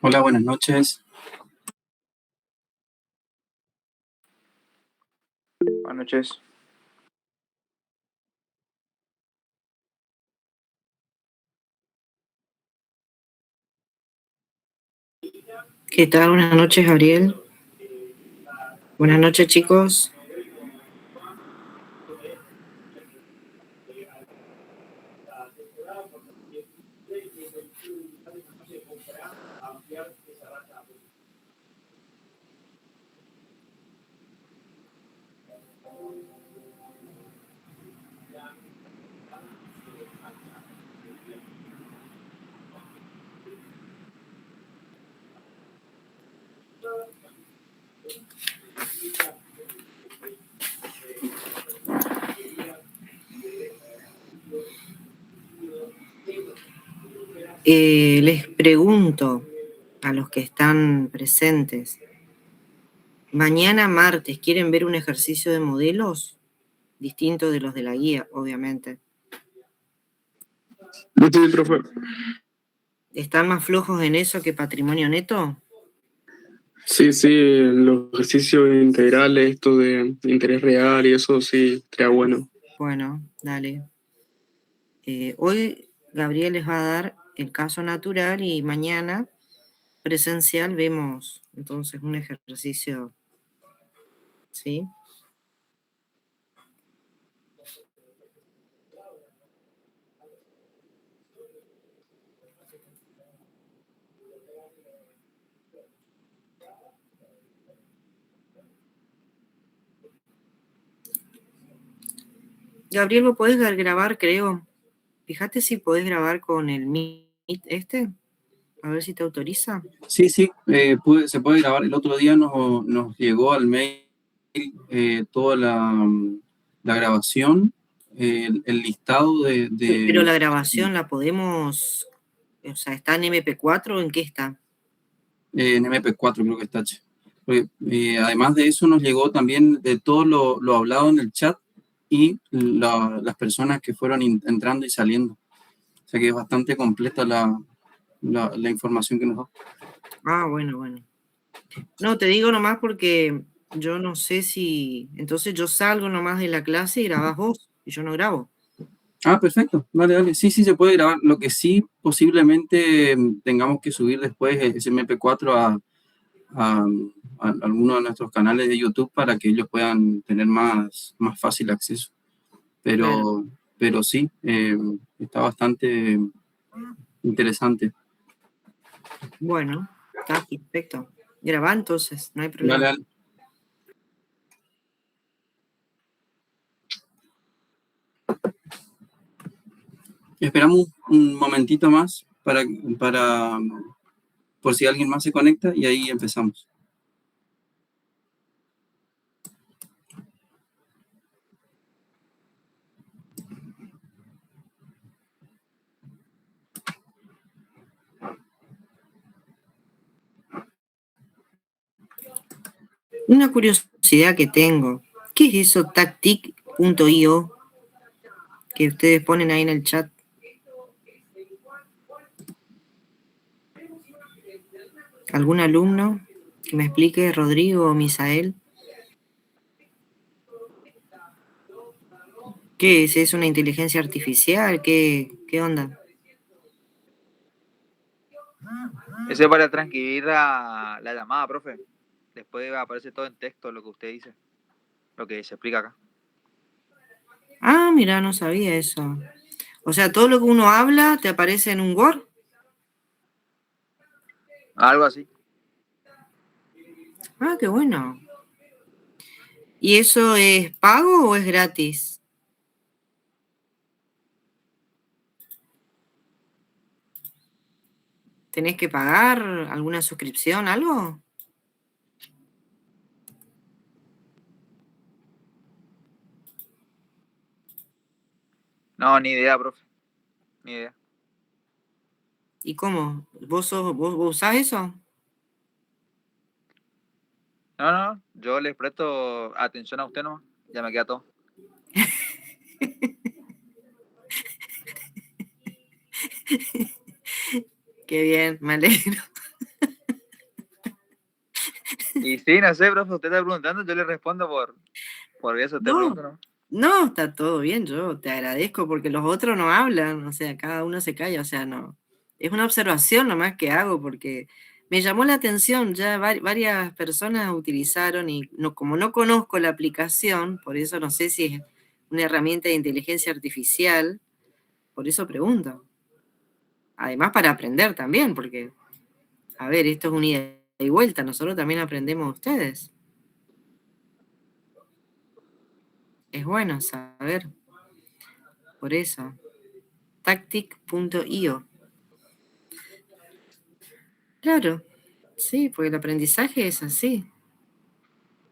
Hola, buenas noches. Buenas noches. ¿Qué tal? Buenas noches, Gabriel. Buenas noches, chicos. Les pregunto a los que están presentes, mañana martes, ¿quieren ver un ejercicio de modelos? Distinto de los de la guía, obviamente. Sí, profe. ¿Están más flojos en eso que patrimonio neto? Sí, los ejercicios integrales, esto de interés real y eso sí, estaría bueno. Bueno, dale. Hoy Gabriel les va a dar el caso natural y mañana presencial vemos entonces un ejercicio, ¿sí? Gabriel, ¿lo podés grabar, creo? Fíjate si podés grabar con el Meet a ver si te autoriza. Sí, se puede grabar. El otro día nos llegó al mail toda la grabación, el listado Pero la grabación la podemos, o sea, ¿está en MP4 o en qué está? en MP4 creo que está. Además de eso nos llegó también de todo lo hablado en el chat y las personas que fueron entrando y saliendo. O sea que es bastante completa la información que nos da. Ah, bueno. No, te digo nomás porque yo no sé si... Entonces yo salgo nomás de la clase y grabás vos, y yo no grabo. Ah, perfecto. Dale. Sí, se puede grabar. Lo que sí, posiblemente tengamos que subir después ese MP4 a, a alguno de nuestros canales de YouTube para que ellos puedan tener más fácil acceso. Claro. Pero sí, está bastante interesante. Bueno, está perfecto. Grabá entonces, no hay problema. Dale. Esperamos un momentito más para por si alguien más se conecta y ahí empezamos. Una curiosidad que tengo, ¿qué es eso tactic.io que ustedes ponen ahí en el chat? ¿Algún alumno que me explique, Rodrigo o Misael? ¿Qué es? ¿Es una inteligencia artificial? ¿Qué onda? Ese es para transcribir la llamada, profe. Después aparece todo en texto lo que usted dice, lo que se explica acá. Ah, mira, no sabía eso. O sea, todo lo que uno habla te aparece en un Word. Algo así. Ah, qué bueno. ¿Y eso es pago o es gratis? ¿Tenés que pagar alguna suscripción, algo? No, ni idea, profe. Ni idea. ¿Y cómo? ¿Vos usás eso? No. Yo les presto atención a usted nomás. Ya me queda todo. Qué bien, me alegro. Y sí, no sé, profe, usted está preguntando, yo le respondo por eso, te No, pregunto, ¿no? no, está todo bien, yo te agradezco porque los otros no hablan, o sea, cada uno se calla, o sea, no. Es una observación nomás que hago porque me llamó la atención, ya varias personas utilizaron y no, como no conozco la aplicación, por eso no sé si es una herramienta de inteligencia artificial, por eso pregunto. Además para aprender también, porque, a ver, esto es una ida y vuelta, nosotros también aprendemos de ustedes. Es bueno saber, por eso. Tactic.io. Claro, sí, porque el aprendizaje es así,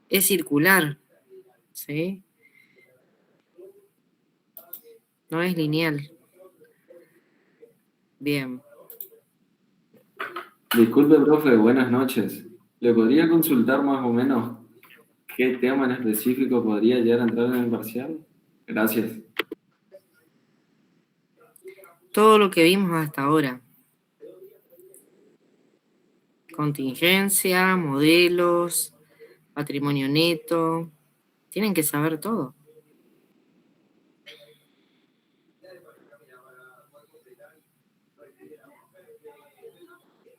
es circular, ¿sí? No es lineal. Bien. Disculpe, profe, buenas noches. ¿Le podría consultar más o menos qué tema en específico podría llegar a entrar en el parcial? Gracias. Todo lo que vimos hasta ahora. Contingencia, modelos, patrimonio neto. Tienen que saber todo.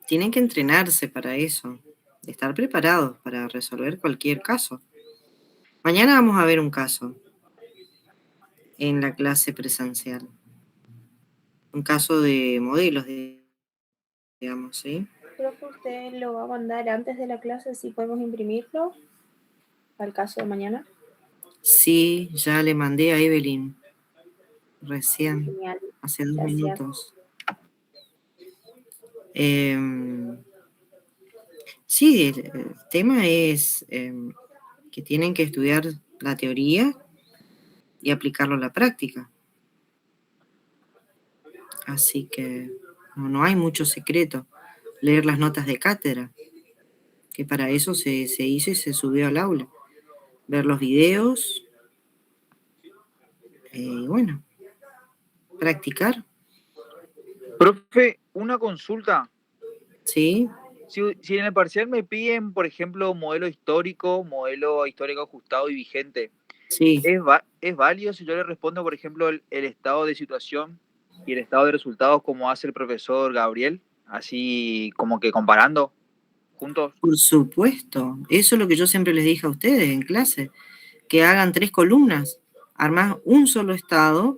Tienen que entrenarse para eso, estar preparados para resolver cualquier caso. Mañana vamos a ver un caso en la clase presencial. Un caso de modelos, digamos, ¿sí? Profe, ¿usted lo va a mandar antes de la clase si podemos imprimirlo al caso de mañana? Sí, ya le mandé a Evelyn recién, Genial, hace 2 gracias. minutos. Sí, el tema es que tienen que estudiar la teoría y aplicarlo a la práctica. Así que no hay mucho secreto. Leer las notas de cátedra, que para eso se hizo y se subió al aula. Ver los videos y bueno, practicar, Profe, una consulta. ¿sí? Si en el parcial me piden, por ejemplo, modelo histórico ajustado y vigente, Sí. ¿es válido si yo le respondo, por ejemplo, el estado de situación y el estado de resultados como hace el profesor Gabriel? Así como que comparando juntos. Por supuesto, eso es lo que yo siempre les dije a ustedes en clase, que hagan 3 columnas, armás un solo estado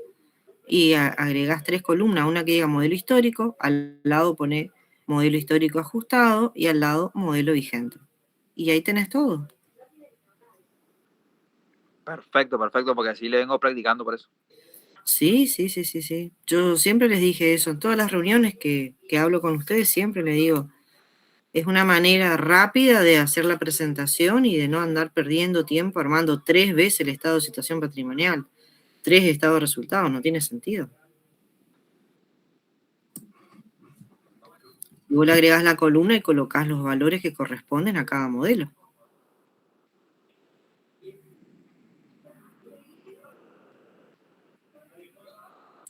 y agregás 3 columnas, una que diga modelo histórico, al lado pone modelo histórico ajustado y al lado modelo vigente. Y ahí tenés todo. Perfecto, perfecto, porque así le vengo practicando por eso. Sí. Yo siempre les dije eso, en todas las reuniones que hablo con ustedes, siempre les digo, es una manera rápida de hacer la presentación y de no andar perdiendo tiempo armando 3 veces el estado de situación patrimonial, 3 estados de resultados, no tiene sentido. Y vos le agregás la columna y colocás los valores que corresponden a cada modelo.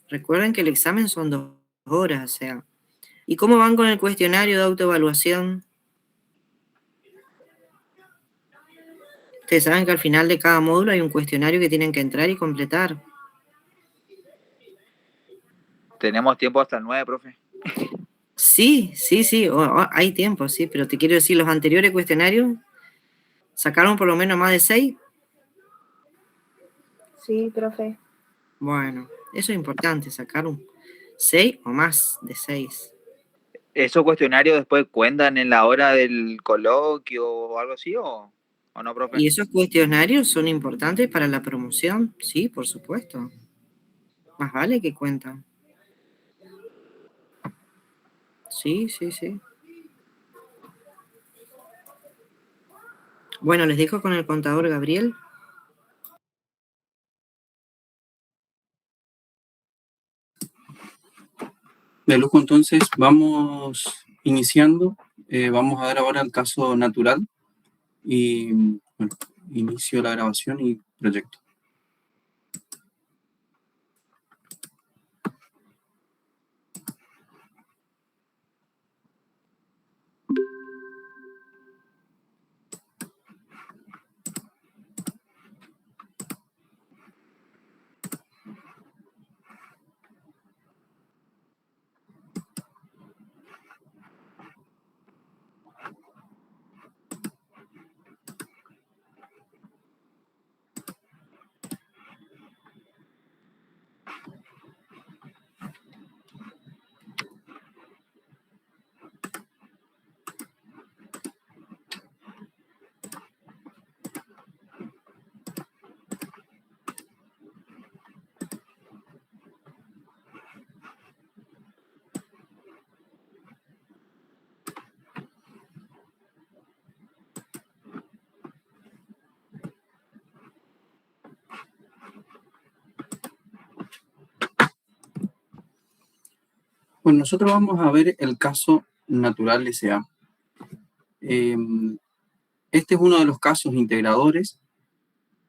Recuerden que el examen son 2 horas, o sea. ¿Y cómo van con el cuestionario de autoevaluación? Ustedes saben que al final de cada módulo hay un cuestionario que tienen que entrar y completar. Tenemos tiempo hasta el 9, profe. Sí, hay tiempo, sí, pero te quiero decir, los anteriores cuestionarios sacaron por lo menos más de 6. Sí, profe. Bueno, eso es importante, sacar un 6 o más de 6. ¿Esos cuestionarios después cuentan en la hora del coloquio o algo así o no, profe? ¿Y esos cuestionarios son importantes para la promoción? Sí, por supuesto. Más vale que cuentan. Sí. Bueno, les dejo con el contador Gabriel. De lujo, entonces vamos iniciando. Vamos a dar ahora el caso natural y bueno, inicio la grabación y proyecto. Bueno, nosotros vamos a ver el caso Natural S.A. Este es uno de los casos integradores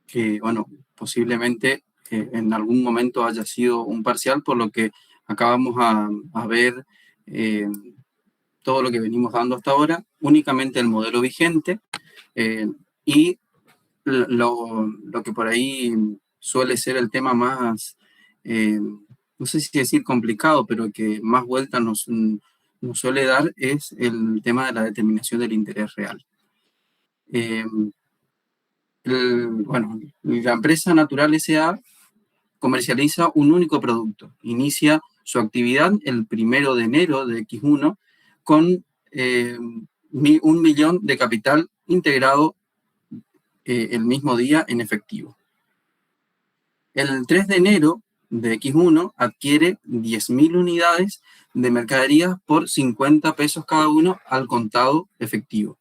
que, bueno, posiblemente en algún momento haya sido un parcial, por lo que acá vamos a ver todo lo que venimos dando hasta ahora, únicamente el modelo vigente y lo que por ahí suele ser el tema más, no sé si decir complicado, pero que más vuelta nos suele dar es el tema de la determinación del interés real. Bueno, la empresa Natural S.A. comercializa un único producto. Inicia su actividad el 1 de enero de X1 con 1 millón de capital integrado el mismo día en efectivo. El 3 de enero de X1 adquiere 10.000 unidades de mercaderías por 50 pesos cada uno al contado efectivo.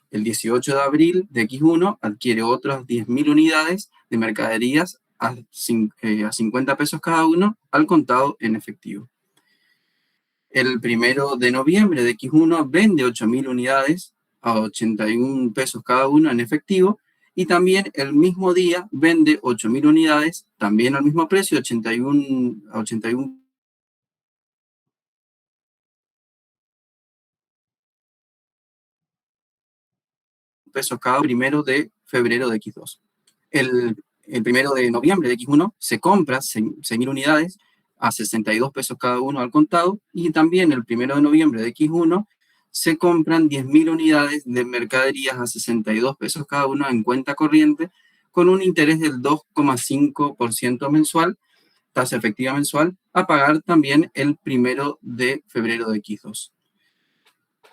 El 18 de abril de X1 adquiere otras 10.000 unidades de mercaderías a 50 pesos cada uno al contado en efectivo. El 1 de noviembre de X1 vende 8.000 unidades a 81 pesos cada uno en efectivo y también el mismo día vende 8.000 unidades también al mismo precio, 81 pesos cada 1 de febrero de X2. El 1 de noviembre de X1 se compra 6.000 unidades a 62 pesos cada uno al contado y también el 1 de noviembre de X1 se compran 10.000 unidades de mercaderías a 62 pesos cada uno en cuenta corriente con un interés del 2,5% mensual, tasa efectiva mensual, a pagar también el 1 de febrero de X2.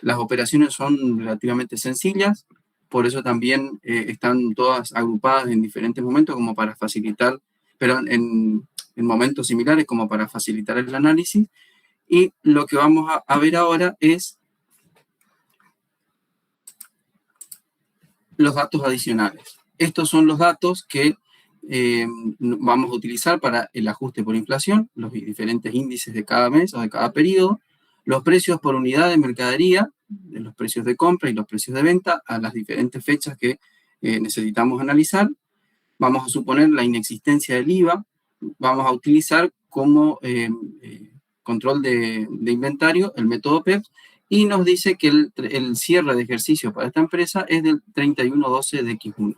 Las operaciones son relativamente sencillas, por eso también están todas agrupadas en diferentes momentos como para facilitar, pero en momentos similares como para facilitar el análisis. Y lo que vamos a ver ahora es los datos adicionales. Estos son los datos que vamos a utilizar para el ajuste por inflación, los diferentes índices de cada mes o de cada periodo, los precios por unidad de mercadería, los precios de compra y los precios de venta a las diferentes fechas que necesitamos analizar. Vamos a suponer la inexistencia del IVA. Vamos a utilizar como control de inventario el método PEPS y nos dice que el cierre de ejercicio para esta empresa es del 31/12 de X1.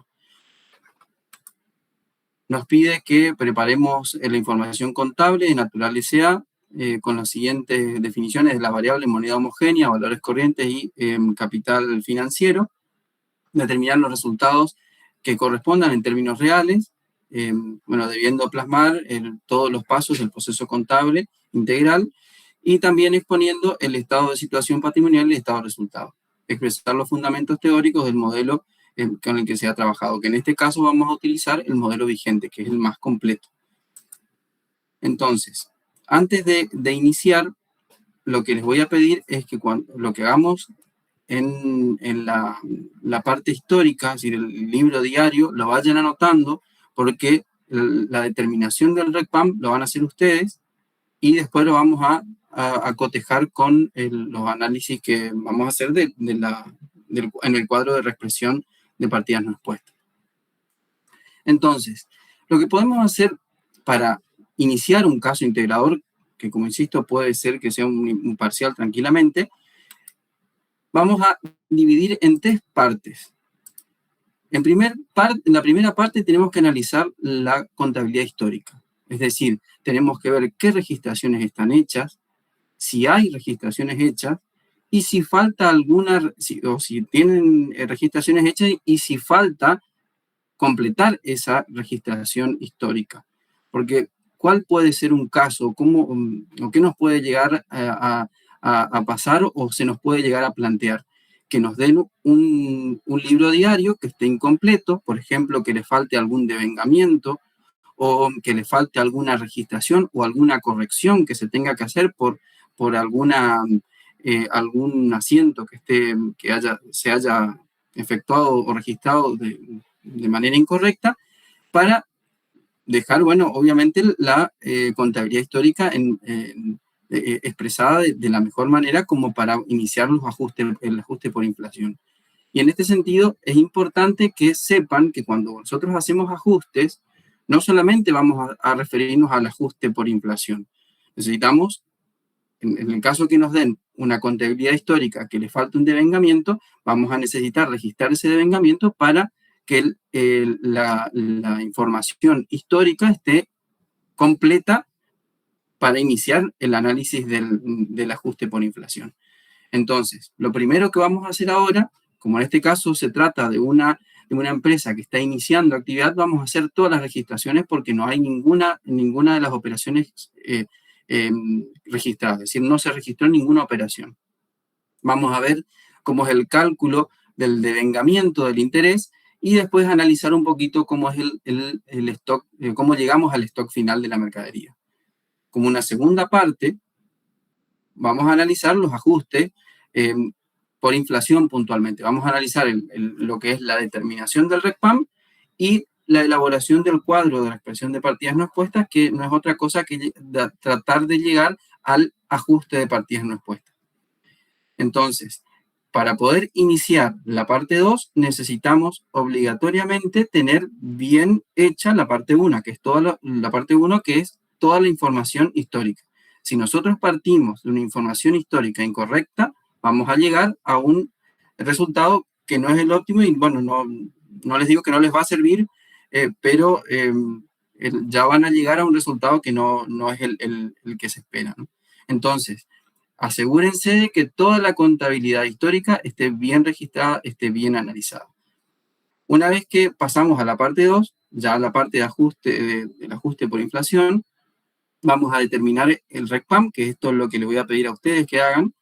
Nos pide que preparemos la información contable de Natural S.A. Con las siguientes definiciones de las variables moneda homogénea, valores corrientes y capital financiero, determinar los resultados que correspondan en términos reales, bueno, debiendo plasmar todos los pasos del proceso contable integral y también exponiendo el estado de situación patrimonial y el estado de resultados. Expresar los fundamentos teóricos del modelo con el que se ha trabajado, que en este caso vamos a utilizar el modelo vigente, que es el más completo. Entonces, antes de iniciar, lo que les voy a pedir es que lo que hagamos en la parte histórica, es decir, el libro diario, lo vayan anotando, porque la determinación del RECPAM lo van a hacer ustedes y después lo vamos a cotejar con los análisis que vamos a hacer en el cuadro de reexpresión de partidas no expuestas. Entonces, lo que podemos hacer para iniciar un caso integrador, que como insisto puede ser que sea un parcial tranquilamente, vamos a dividir en 3 partes. En la primera parte tenemos que analizar la contabilidad histórica, es decir, tenemos que ver qué registraciones están hechas, si hay registraciones hechas, y si falta alguna, o si tienen registraciones hechas, y si falta completar esa registración histórica. Porque, ¿cuál puede ser un caso? ¿O qué nos puede llegar a pasar o se nos puede llegar a plantear? Que nos den un libro diario que esté incompleto, por ejemplo, que le falte algún devengamiento, o que le falte alguna registración o alguna corrección que se tenga que hacer por algún asiento se haya efectuado o registrado de manera incorrecta, para dejar, bueno, obviamente la contabilidad histórica expresada de la mejor manera como para iniciar los ajustes, el ajuste por inflación. Y en este sentido es importante que sepan que cuando nosotros hacemos ajustes, no solamente vamos a referirnos al ajuste por inflación. Necesitamos, en el caso que nos den una contabilidad histórica que le falte un devengamiento, vamos a necesitar registrar ese devengamiento para que la información histórica esté completa para iniciar el análisis del ajuste por inflación. Entonces, lo primero que vamos a hacer ahora, como en este caso se trata de una empresa que está iniciando actividad, vamos a hacer todas las registraciones porque no hay ninguna de las operaciones registradas, es decir, no se registró ninguna operación. Vamos a ver cómo es el cálculo del devengamiento del interés y después analizar un poquito cómo es el stock, cómo llegamos al stock final de la mercadería. Como una segunda parte, vamos a analizar los ajustes por inflación puntualmente. Vamos a analizar lo que es la determinación del RECPAM y la elaboración del cuadro de la expresión de partidas no expuestas, que no es otra cosa que tratar de llegar al ajuste de partidas no expuestas. Entonces, para poder iniciar la parte 2, necesitamos obligatoriamente tener bien hecha la parte 1, que es toda la parte 1, que es toda la información histórica. Si nosotros partimos de una información histórica incorrecta, vamos a llegar a un resultado que no es el óptimo y, bueno, no les digo que no les va a servir, pero ya van a llegar a un resultado que no es el que se espera, ¿no? Entonces, asegúrense de que toda la contabilidad histórica esté bien registrada, esté bien analizada. Una vez que pasamos a la parte 2, ya la parte de ajuste, del ajuste por inflación, vamos a determinar el RECPAM, que esto es lo que les voy a pedir a ustedes que hagan.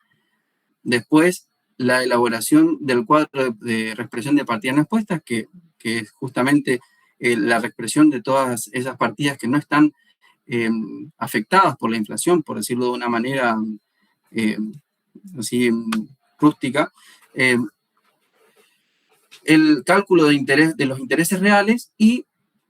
Después, la elaboración del cuadro de reexpresión de partidas no expuestas, que es justamente la reexpresión de todas esas partidas que no están afectadas por la inflación, por decirlo de una manera así rústica, el cálculo de los intereses reales y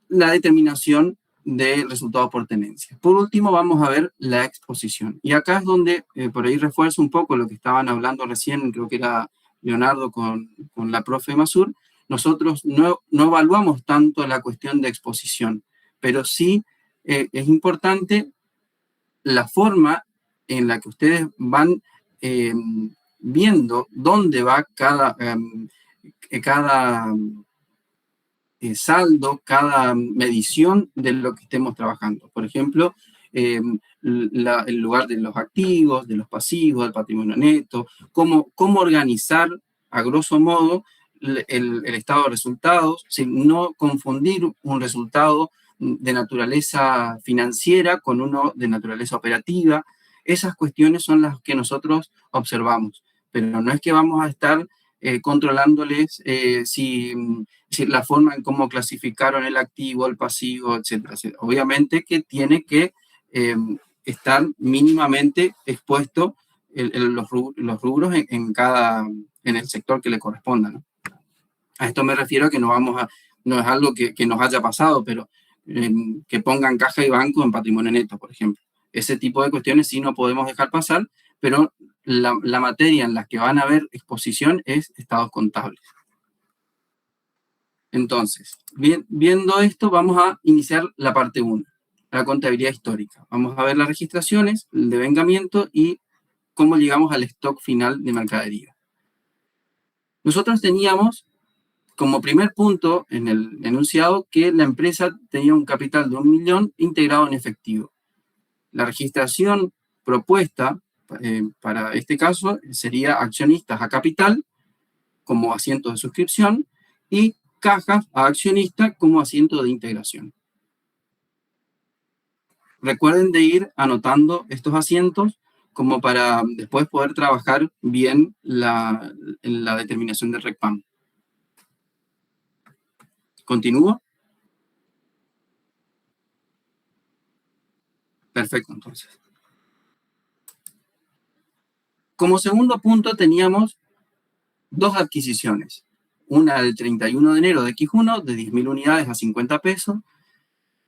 la determinación de resultados por tenencia. Por último, vamos a ver la exposición. Y acá es donde, por ahí refuerzo un poco lo que estaban hablando recién, creo que era Leonardo con la profe Masur. Nosotros no evaluamos tanto la cuestión de exposición, pero sí es importante la forma en la que ustedes van viendo dónde va cada saldo, cada medición de lo que estemos trabajando. Por ejemplo, el lugar de los activos, de los pasivos, del patrimonio neto, cómo organizar, a grosso modo, el estado de resultados, sin no confundir un resultado de naturaleza financiera con uno de naturaleza operativa. Esas cuestiones son las que nosotros observamos, pero no es que vamos a estar controlándoles si la forma en cómo clasificaron el activo, el pasivo, etcétera, etcétera. Obviamente que tiene que estar mínimamente expuesto los rubros en el sector que le corresponda, ¿no? A esto me refiero a que no es algo que nos haya pasado, pero que pongan caja y banco en patrimonio neto, por ejemplo. Ese tipo de cuestiones sí no podemos dejar pasar, pero la materia en la que van a haber exposición es estados contables. Entonces, viendo esto, vamos a iniciar la parte 1, la contabilidad histórica. Vamos a ver las registraciones, el devengamiento y cómo llegamos al stock final de mercadería. Nosotros teníamos como primer punto en el enunciado que la empresa tenía un capital de 1 millón integrado en efectivo. La registración propuesta para este caso sería accionistas a capital como asiento de suscripción y cajas a accionista como asiento de integración. Recuerden de ir anotando estos asientos como para después poder trabajar bien en la determinación del RECPAM. ¿Continúo? Perfecto, entonces. Como segundo punto teníamos dos adquisiciones. Una del 31 de enero de X1 de 10.000 unidades a 50 pesos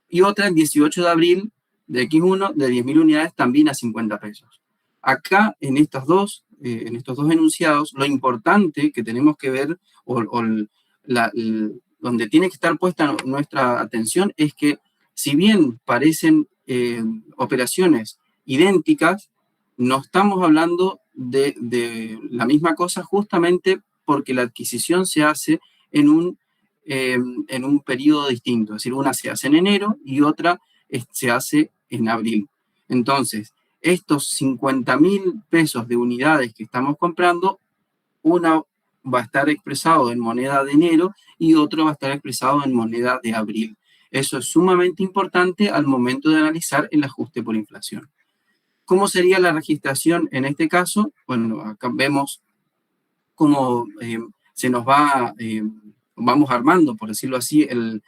y otra el 18 de abril de X1 de 10.000 unidades también a 50 pesos. Acá, en estos dos enunciados, lo importante que tenemos que ver, donde tiene que estar puesta nuestra atención, es que si bien parecen operaciones idénticas, no estamos hablando de la misma cosa justamente porque la adquisición se hace en un periodo distinto. Es decir, una se hace en enero y otra se hace en abril. Entonces, estos 50.000 pesos de unidades que estamos comprando, una va a estar expresado en moneda de enero y otro va a estar expresado en moneda de abril. Eso es sumamente importante al momento de analizar el ajuste por inflación. ¿Cómo sería la registración en este caso? Bueno, acá vemos cómo se nos va, vamos armando, por decirlo así, el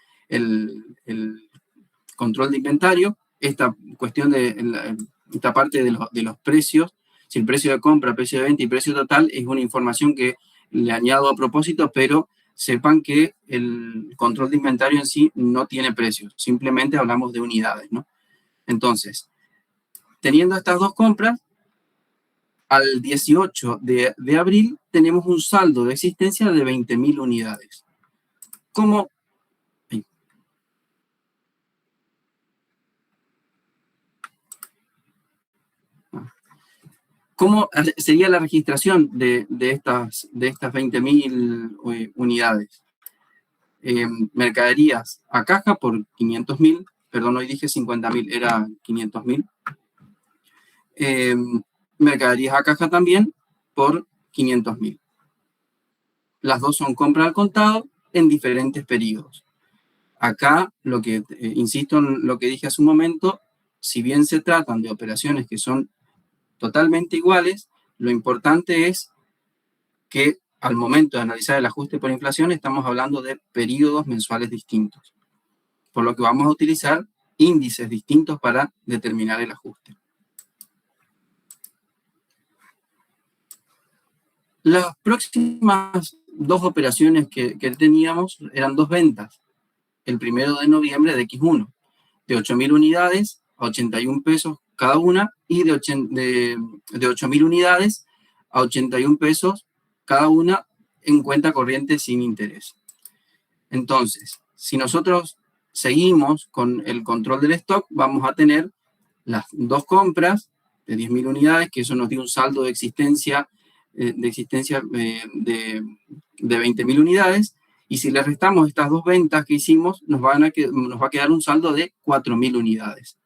control de inventario, esta cuestión de esta parte de los precios, si el precio de compra, precio de venta y precio total es una información que le añado a propósito, pero sepan que el control de inventario en sí no tiene precios, simplemente hablamos de unidades, ¿no? Entonces, teniendo estas dos compras, al 18 de abril tenemos un saldo de existencia de 20.000 unidades. ¿Cómo sería la registración de estas 20.000 unidades? Mercaderías a caja por 500.000, perdón, hoy dije 50.000, era 500.000. Mercaderías a caja también por 500.000. Las dos son compra al contado en diferentes periodos. Acá, insisto en lo que dije hace un momento, si bien se tratan de operaciones que son totalmente iguales, lo importante es que al momento de analizar el ajuste por inflación estamos hablando de periodos mensuales distintos, por lo que vamos a utilizar índices distintos para determinar el ajuste. Las próximas dos operaciones que teníamos eran dos ventas. El 1 de noviembre de X1, de 8.000 unidades a 81 pesos cada una, y de 8.000 unidades a 81 pesos cada una en cuenta corriente sin interés. Entonces, si nosotros seguimos con el control del stock, vamos a tener las dos compras de 10.000 unidades, que eso nos dio un saldo de existencia de 20.000 unidades, y si le restamos estas dos ventas que hicimos, nos va a quedar un saldo de 4.000 unidades.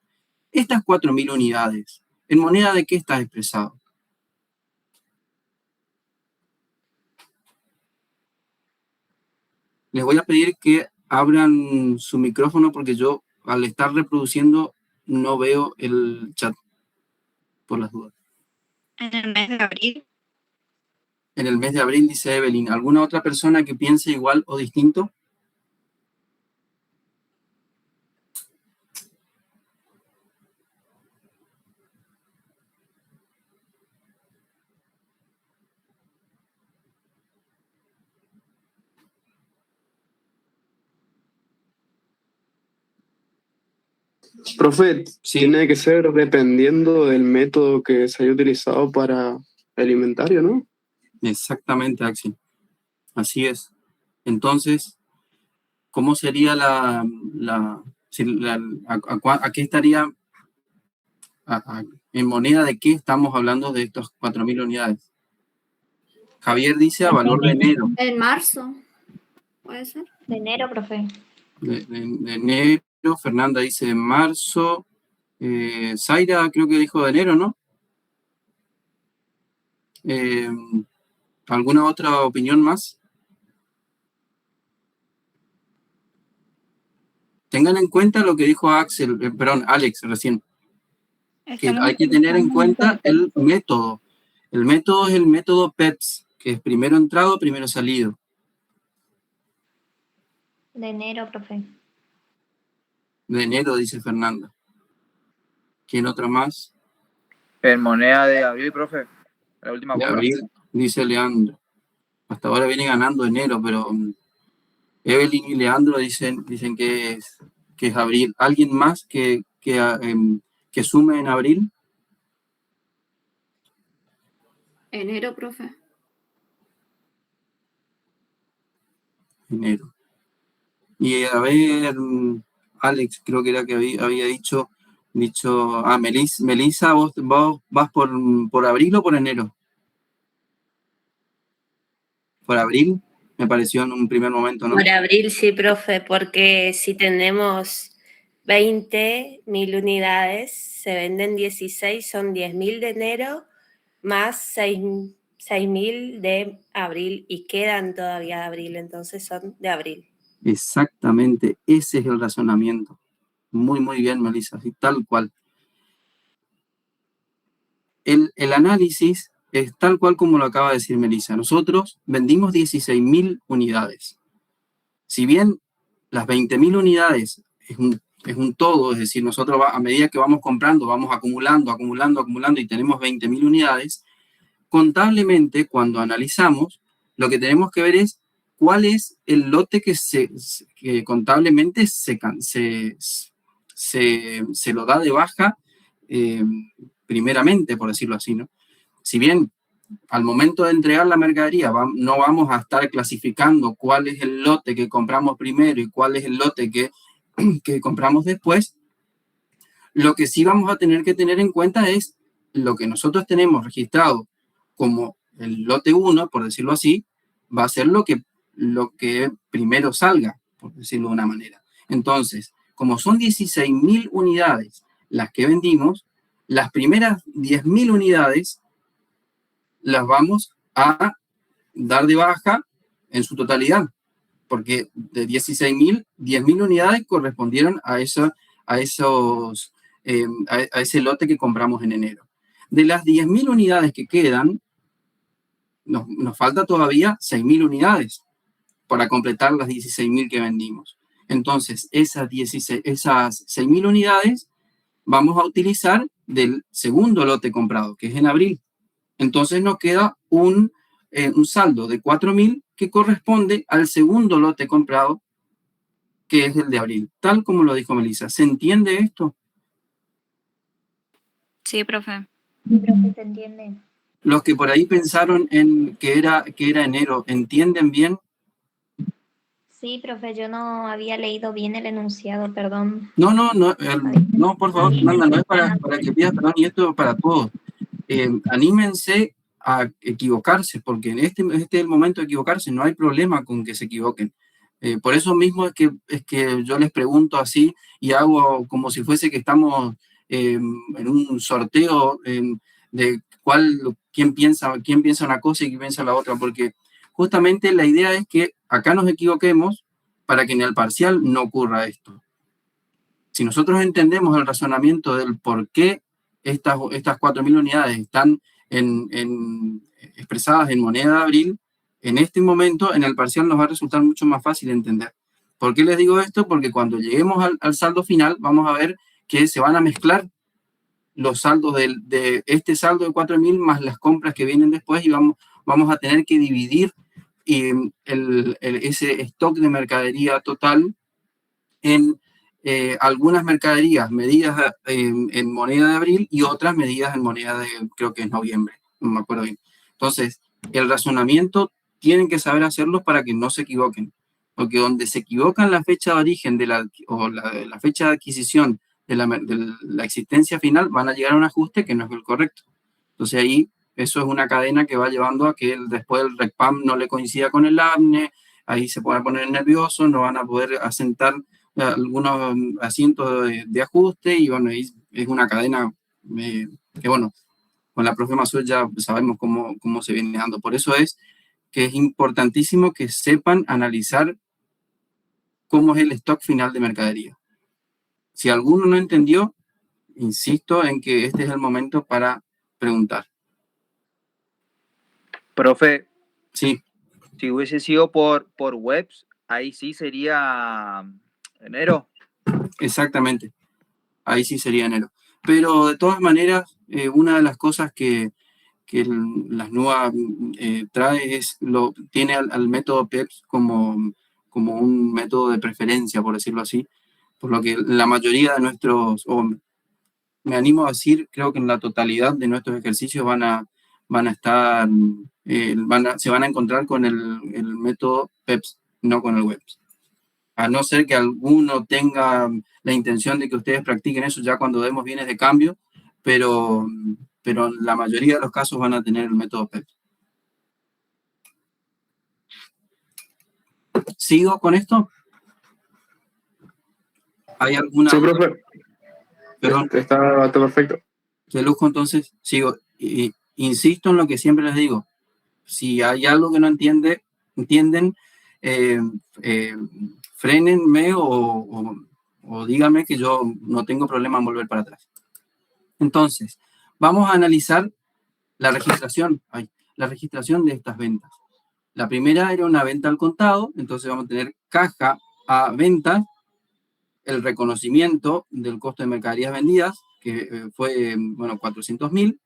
Estas 4.000 unidades, ¿en moneda de qué está expresado? Les voy a pedir que abran su micrófono porque yo, al estar reproduciendo, no veo el chat, por las dudas. En el mes de abril. En el mes de abril, dice Evelyn. ¿Alguna otra persona que piense igual o distinto? Profe, Sí. tiene que ser dependiendo del método que se haya utilizado para el inventario, ¿no? Exactamente, Axel. Así es. Entonces, ¿cómo sería a qué estaría, en moneda de qué estamos hablando de estos 4.000 unidades? Javier dice a valor de enero. En marzo, ¿puede ser? De enero, profe. De enero. Fernanda dice de marzo. Zaira creo que dijo de enero, ¿no? ¿Alguna otra opinión más? Tengan en cuenta lo que dijo Alex recién, que hay que tener en cuenta el método. El método es el método PEPS, que es primero entrado, primero salido. De enero, profe. De enero, dice Fernanda. ¿Quién otra más? En moneda de abril, profe. La última De compra. abril, dice Leandro. Hasta ahora viene ganando enero, pero Evelyn y Leandro dicen que es abril. ¿Alguien más que que sume en abril? Enero, profe. Enero. Y a ver, Alex, creo que era que había dicho, Melissa, ¿vos vas por abril o por enero? Por abril, me pareció en un primer momento, ¿no? Por abril sí, profe, porque si tenemos 20.000 unidades, se venden 16, son 10.000 de enero, más 6.000 de abril, y quedan todavía de abril, entonces son de abril. Exactamente, ese es el razonamiento. Muy, muy bien, Melissa, así, tal cual. El análisis es tal cual como lo acaba de decir Melissa. Nosotros vendimos 16.000 unidades. Si bien las 20.000 unidades es un todo, es decir, nosotros a medida que vamos comprando, vamos acumulando y tenemos 20.000 unidades, contablemente, cuando analizamos, lo que tenemos que ver es cuál es el lote que contablemente se lo da de baja primeramente, por decirlo así, ¿no? Si bien al momento de entregar la mercadería no vamos a estar clasificando cuál es el lote que compramos primero y cuál es el lote que compramos después, lo que sí vamos a tener que tener en cuenta es lo que nosotros tenemos registrado como el lote 1, por decirlo así, va a ser lo que primero salga, por decirlo de una manera. Entonces, como son 16.000 unidades las que vendimos, las primeras 10.000 unidades las vamos a dar de baja en su totalidad, porque de 16.000, 10.000 unidades correspondieron a ese lote que compramos en enero. De las 10.000 unidades que quedan, nos falta todavía 6.000 unidades para completar las 16.000 que vendimos. Entonces, esas 6.000 unidades vamos a utilizar del segundo lote comprado, que es en abril. Entonces nos queda un saldo de 4.000 que corresponde al segundo lote comprado, que es el de abril, tal como lo dijo Melissa. ¿Se entiende esto? Sí, profe. Sí, profe, se entiende. Los que por ahí pensaron en que era enero, ¿entienden bien? Sí, profe, yo no había leído bien el enunciado, perdón. No, por favor, Fernanda, no es para que pidas perdón, y esto es para todos. Anímense a equivocarse, porque este es el momento de equivocarse, no hay problema con que se equivoquen. Por eso mismo es que yo les pregunto así y hago como si fuese que estamos en un sorteo de quién piensa una cosa y quién piensa la otra, porque justamente la idea es que acá nos equivoquemos para que en el parcial no ocurra esto. Si nosotros entendemos el razonamiento del por qué estas 4.000 unidades están expresadas en moneda de abril, en este momento en el parcial nos va a resultar mucho más fácil entender. ¿Por qué les digo esto? Porque cuando lleguemos al saldo final vamos a ver que se van a mezclar los saldos de este saldo de 4.000 más las compras que vienen después, y vamos a tener que dividir ese stock de mercadería total en algunas mercaderías medidas en moneda de abril y otras medidas en moneda de, creo que es noviembre, no me acuerdo bien. Entonces, el razonamiento tienen que saber hacerlo para que no se equivoquen, porque donde se equivocan la fecha de origen la fecha de adquisición de la existencia final, van a llegar a un ajuste que no es el correcto. Entonces ahí eso es una cadena que va llevando a que después el RECPAM no le coincida con el ABNE, ahí se van a poner nerviosos, no van a poder asentar algunos asientos de ajuste, y bueno, es una cadena que bueno, con la profe Mazur ya sabemos cómo se viene dando. Por eso es que es importantísimo que sepan analizar cómo es el stock final de mercadería. Si alguno no entendió, insisto en que este es el momento para preguntar. Profe, Sí. Si hubiese sido por webs, ahí sí sería enero. Exactamente. Ahí sí sería enero. Pero de todas maneras, una de las cosas que las NUA trae tiene al método PEPS como un método de preferencia, por decirlo así, Por lo que la mayoría de nuestros, o me animo a decir, creo que en la totalidad de nuestros ejercicios van a estar, se van a encontrar con el método PEPS, no con el WEPS. A no ser que alguno tenga la intención de que ustedes practiquen eso ya cuando demos bienes de cambio, pero la mayoría de los casos van a tener el método PEPS. ¿Sigo con esto? ¿Hay alguna? Sí, profe. Perdón. Está perfecto. De lujo, entonces, sigo. Insisto en lo que siempre les digo. Si hay algo que no entienden, frénenme o díganme que yo no tengo problema en volver para atrás. Entonces, vamos a analizar la registración de estas ventas. La primera era una venta al contado, entonces vamos a tener caja a venta, el reconocimiento del costo de mercaderías vendidas, que fue, 400.000.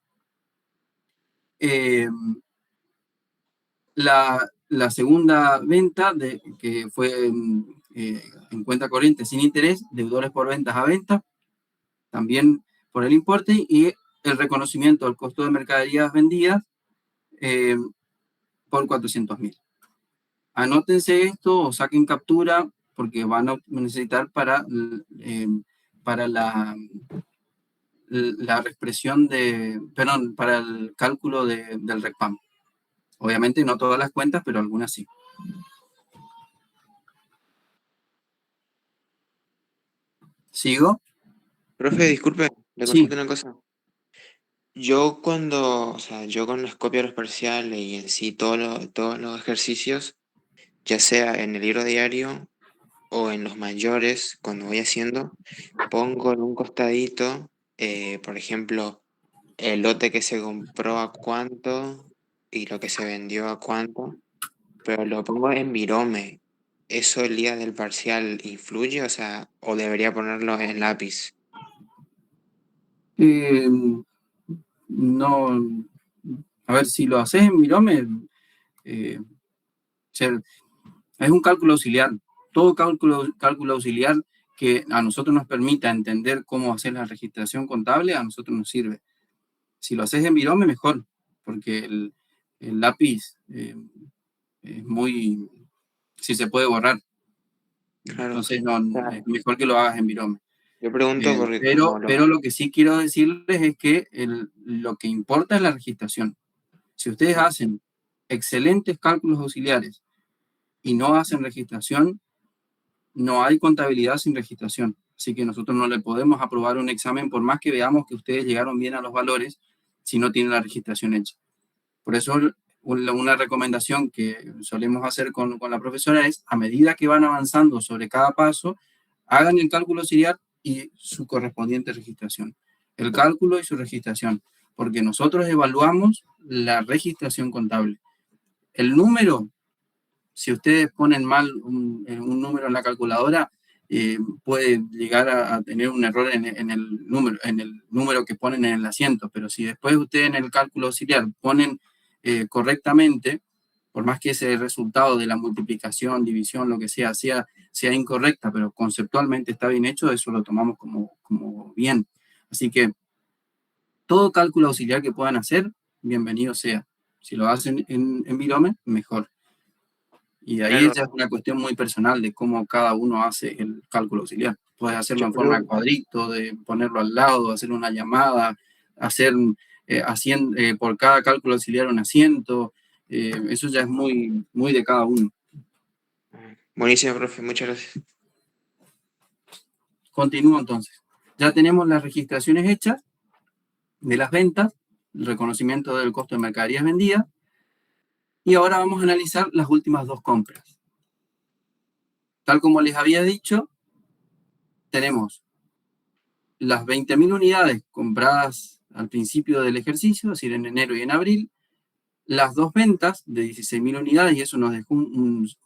La segunda venta, que fue en cuenta corriente sin interés, deudores por ventas a venta, también por el importe, y el reconocimiento del costo de mercaderías vendidas por 400.000. Anótense esto o saquen captura porque van a necesitar para la expresión para el cálculo del RECPAM. Obviamente no todas las cuentas, pero algunas sí. ¿Sigo? Profe, disculpe, le Sí. consulto una cosa. Yo con los copios los parciales y en sí todos los ejercicios, ya sea en el libro diario o en los mayores, cuando voy haciendo, pongo en un costadito, por ejemplo, el lote que se compró a cuánto y lo que se vendió a cuánto, pero lo pongo en virome. ¿Eso el día del parcial influye? O sea, ¿o debería ponerlo en lápiz? No, a ver, si lo haces en Virome, es un cálculo auxiliar. Todo cálculo auxiliar que a nosotros nos permita entender cómo hacer la registración contable, a nosotros nos sirve. Si lo haces en Virome, mejor, porque el lápiz es muy... si se puede borrar. Claro. Entonces, es mejor que lo hagas en Virome. Yo pregunto porque... Pero lo que sí quiero decirles es que lo que importa es la registración. Si ustedes hacen excelentes cálculos auxiliares y no hacen registración, no hay contabilidad sin registración. Así que nosotros no le podemos aprobar un examen por más que veamos que ustedes llegaron bien a los valores si no tienen la registración hecha. Por eso una recomendación que solemos hacer con la profesora es, a medida que van avanzando sobre cada paso, hagan el cálculo auxiliar y su correspondiente registración. El cálculo y su registración, porque nosotros evaluamos la registración contable. El número, si ustedes ponen mal un número en la calculadora, puede llegar a tener un error en el número que ponen en el asiento, pero si después ustedes en el cálculo auxiliar ponen correctamente, por más que ese resultado de la multiplicación, división, lo que sea incorrecta, pero conceptualmente está bien hecho, eso lo tomamos como bien. Así que todo cálculo auxiliar que puedan hacer, bienvenido sea. Si lo hacen en Virome, mejor. Y de ahí ya es una cuestión muy personal de cómo cada uno hace el cálculo auxiliar. Puedes hacerlo en forma de cuadrito, de ponerlo al lado, hacer una llamada, hacer por cada cálculo auxiliar un asiento. Eso ya es muy, muy de cada uno. Buenísimo, profe, muchas gracias. Continúo entonces. Ya tenemos las registraciones hechas de las ventas, el reconocimiento del costo de mercaderías vendidas, y ahora vamos a analizar las últimas dos compras. Tal como les había dicho, tenemos las 20.000 unidades compradas al principio del ejercicio, es decir, en enero y en abril, las dos ventas de 16.000 unidades, y eso nos dejó un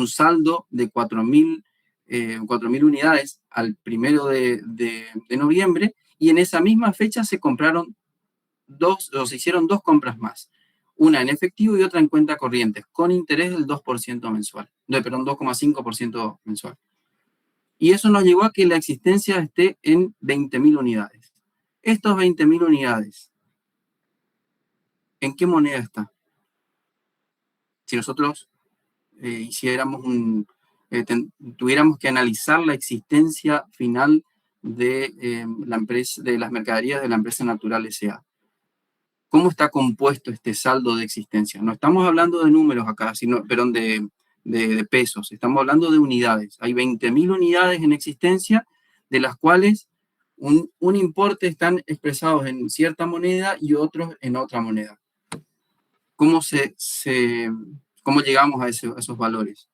saldo de 4.000 unidades al 1 de noviembre, y en esa misma fecha se hicieron dos compras más, una en efectivo y otra en cuenta corriente, con interés del 2% mensual, perdón, 2,5% mensual. Y eso nos llevó a que la existencia esté en 20.000 unidades. Estos 20.000 unidades, ¿en qué moneda está? Si nosotros tuviéramos que analizar la existencia final de la empresa, de las mercaderías de la empresa Natural S.A. ¿Cómo está compuesto este saldo de existencia? No estamos hablando de números acá, perdón, de pesos, estamos hablando de unidades. Hay 20.000 unidades en existencia, de las cuales un importe están expresados en cierta moneda y otros en otra moneda. ¿Cómo cómo llegamos a esos valores?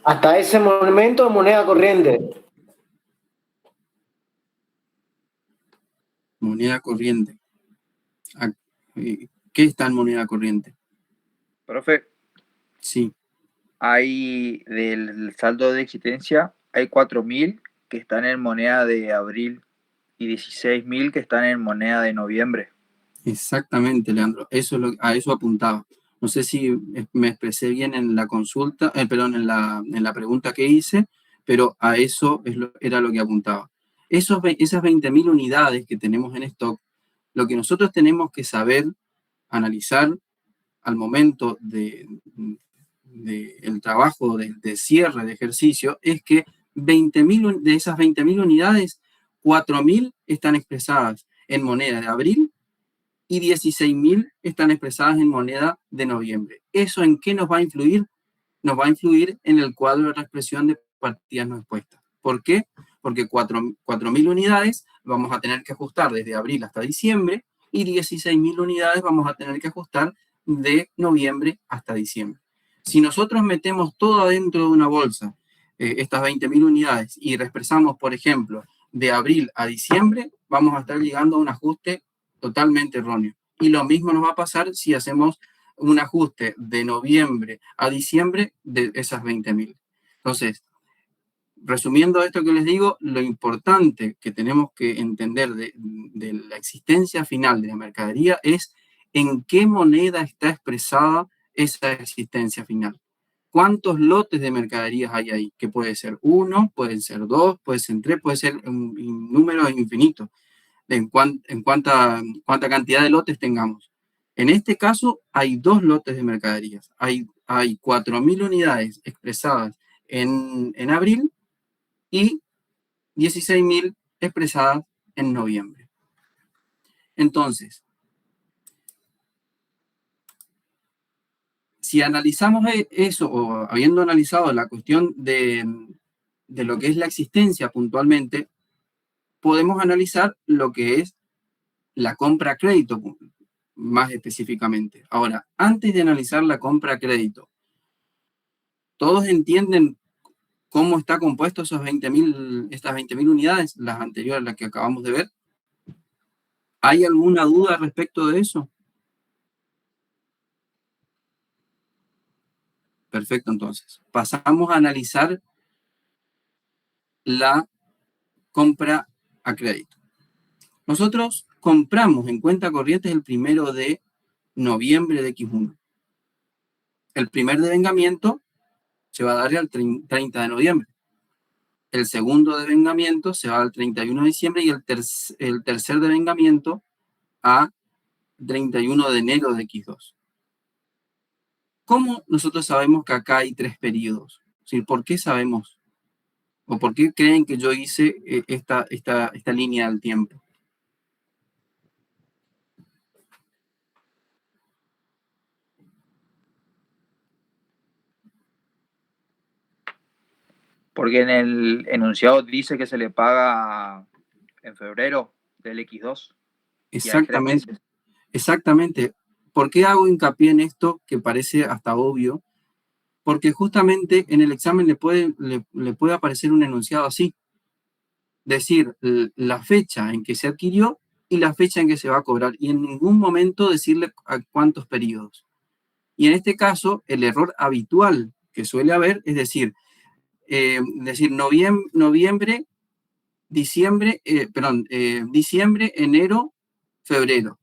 Hasta ese momento, moneda corriente. Moneda corriente. ¿Qué está en moneda corriente? Profe, Sí. hay del saldo de existencia, hay 4.000 que están en moneda de abril y 16.000 que están en moneda de noviembre. Exactamente, Leandro. A eso apuntaba. No sé si me expresé bien en la consulta, perdón, en la pregunta que hice, pero a eso era lo que apuntaba. Esas 20.000 unidades que tenemos en stock, lo que nosotros tenemos que saber, analizar al momento del trabajo de cierre de ejercicio, es que de esas 20.000 unidades, 4.000 están expresadas en moneda de abril y 16.000 están expresadas en moneda de noviembre. ¿Eso en qué nos va a influir? Nos va a influir en el cuadro de reexpresión de partidas no expuestas. ¿Por qué? Porque 4.000 unidades vamos a tener que ajustar desde abril hasta diciembre y 16.000 unidades vamos a tener que ajustar de noviembre hasta diciembre. Si nosotros metemos todo adentro de una bolsa, estas 20.000 unidades, y reexpresamos, por ejemplo, de abril a diciembre, vamos a estar llegando a un ajuste totalmente erróneo. Y lo mismo nos va a pasar si hacemos un ajuste de noviembre a diciembre de esas 20.000. Entonces, resumiendo esto que les digo, lo importante que tenemos que entender de la existencia final de la mercadería es en qué moneda está expresada esa existencia final. ¿Cuántos lotes de mercaderías hay ahí? Que puede ser 1, pueden ser 2, puede ser 3, puede ser un número infinito en cuánta cantidad de lotes tengamos. En este caso, hay 2 lotes de mercaderías. Hay 4.000 unidades expresadas en abril y 16.000 expresadas en noviembre. Entonces, si analizamos eso, o habiendo analizado la cuestión de lo que es la existencia puntualmente, podemos analizar lo que es la compra a crédito más específicamente. Ahora, antes de analizar la compra a crédito, ¿todos entienden cómo está compuesto estas 20.000 unidades, las anteriores, las que acabamos de ver? ¿Hay alguna duda respecto de eso? Perfecto, entonces. Pasamos a analizar la compra a crédito. Nosotros compramos en cuenta corriente el 1 de noviembre de X1. El primer devengamiento se va a dar al 30 de noviembre. El segundo devengamiento se va al 31 de diciembre y el tercer devengamiento a 31 de enero de X2. ¿Cómo nosotros sabemos que acá hay 3 periodos? ¿Sí? ¿Por qué sabemos? ¿O por qué creen que yo hice esta línea del tiempo? Porque en el enunciado dice que se le paga en febrero del X2. Exactamente. Exactamente. ¿Por qué hago hincapié en esto que parece hasta obvio? Porque justamente en el examen le puede aparecer un enunciado así. Decir la fecha en que se adquirió y la fecha en que se va a cobrar. Y en ningún momento decirle a cuántos periodos. Y en este caso, el error habitual que suele haber es decir noviembre, diciembre, diciembre, enero, febrero.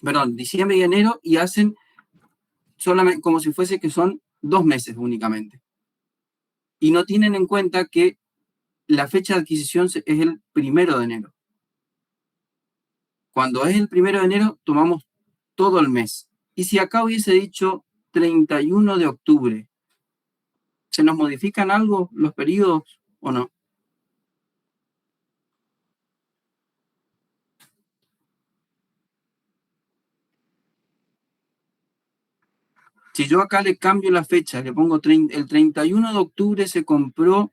Perdón, diciembre y enero, y hacen solamente como si fuese que son 2 meses únicamente. Y no tienen en cuenta que la fecha de adquisición es el 1 de enero. Cuando es el 1 de enero, tomamos todo el mes. Y si acá hubiese dicho 31 de octubre, ¿se nos modifican algo los periodos o no? Si yo acá le cambio la fecha, le pongo el 31 de octubre se compró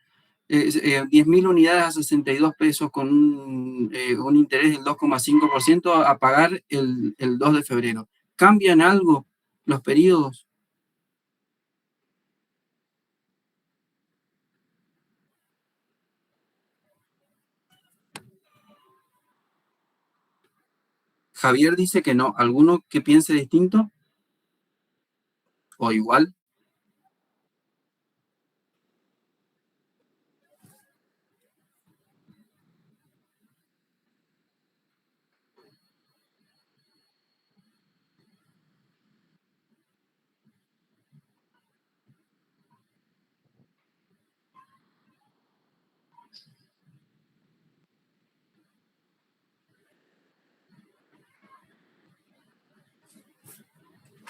10.000 unidades a 62 pesos con un interés del 2,5% a pagar el 2 de febrero. ¿Cambian algo los periodos? Javier dice que no. ¿Alguno que piense distinto? ¿O igual?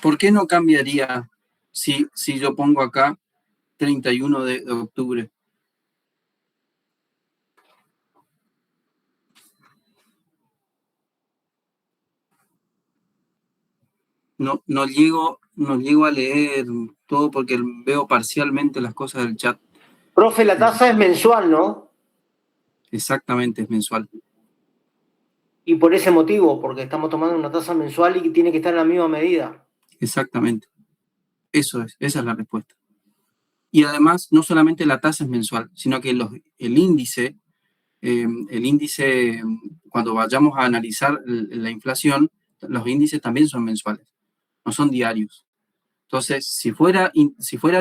¿Por qué no cambiaría si yo pongo acá 31 de octubre? No llego a leer todo porque veo parcialmente las cosas del chat. Profe, la tasa es mensual, ¿no? Exactamente, es mensual. Y por ese motivo, porque estamos tomando una tasa mensual y que tiene que estar en la misma medida. Exactamente. Esa es la respuesta. Y además, no solamente la tasa es mensual, sino que el índice, cuando vayamos a analizar la inflación, los índices también son mensuales, no son diarios. Entonces, si fuera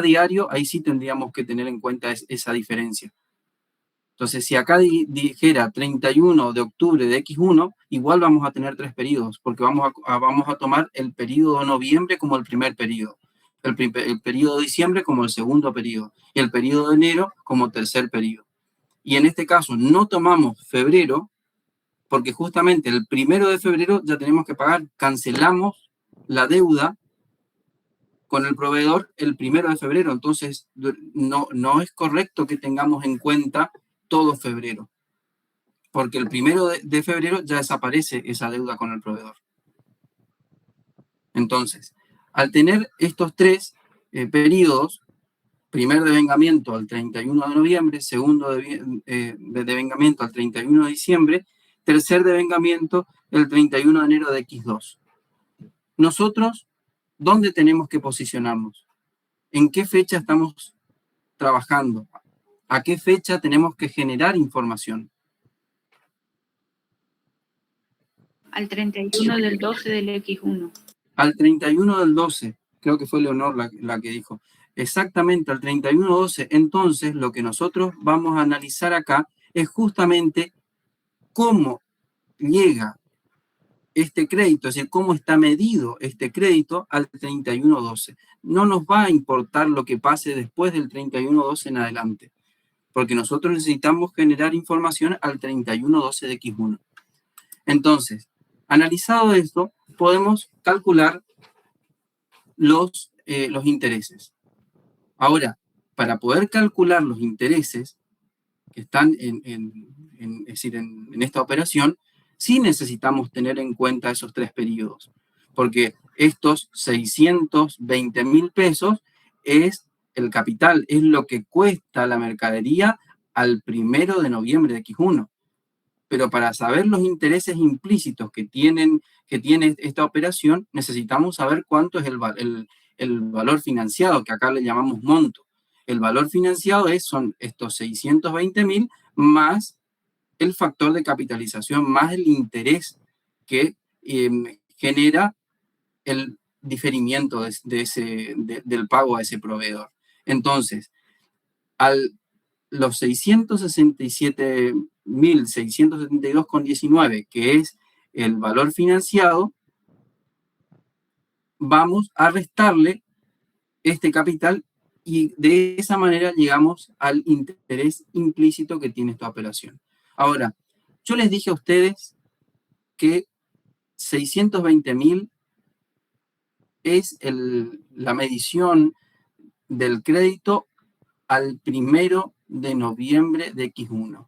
diario, ahí sí tendríamos que tener en cuenta esa diferencia. Entonces, si acá dijera 31 de octubre de X1, igual vamos a tener 3 periodos, porque vamos a tomar el periodo de noviembre como el primer periodo, el periodo de diciembre como el segundo periodo, y el periodo de enero como tercer periodo. Y en este caso no tomamos febrero, porque justamente el 1 de febrero ya tenemos que pagar, cancelamos la deuda con el proveedor el 1 de febrero. Entonces, no es correcto que tengamos en cuenta todo febrero, porque el 1 de febrero ya desaparece esa deuda con el proveedor. Entonces, al tener estos 3 periodos, primer devengamiento al 31 de noviembre, segundo devengamiento al 31 de diciembre, tercer devengamiento el 31 de enero de X2. Nosotros, ¿dónde tenemos que posicionarnos? ¿En qué fecha estamos trabajando? ¿A qué fecha tenemos que generar información? Al 31 del 12 del X1. Al 31 del 12, creo que fue Leonor la que dijo. Exactamente, al 31-12. Entonces, lo que nosotros vamos a analizar acá es justamente cómo llega este crédito, es decir, cómo está medido este crédito al 31-12. No nos va a importar lo que pase después del 31-12 en adelante, porque nosotros necesitamos generar información al 31-12 de X1. Entonces, analizado esto, podemos calcular los intereses. Ahora, para poder calcular los intereses que están en esta operación, sí necesitamos tener en cuenta esos 3 periodos, porque estos 620.000 pesos es el capital, es lo que cuesta la mercadería al 1 de noviembre de X1. Pero para saber los intereses implícitos que tiene esta operación, necesitamos saber cuánto es el valor financiado, que acá le llamamos monto. El valor financiado son estos 620.000 más el factor de capitalización, más el interés que genera el diferimiento del pago a ese proveedor. Entonces, los 667.672,19, que es el valor financiado, vamos a restarle este capital y de esa manera llegamos al interés implícito que tiene esta operación. Ahora, yo les dije a ustedes que 620.000 es la medición del crédito al 1 de noviembre de X1.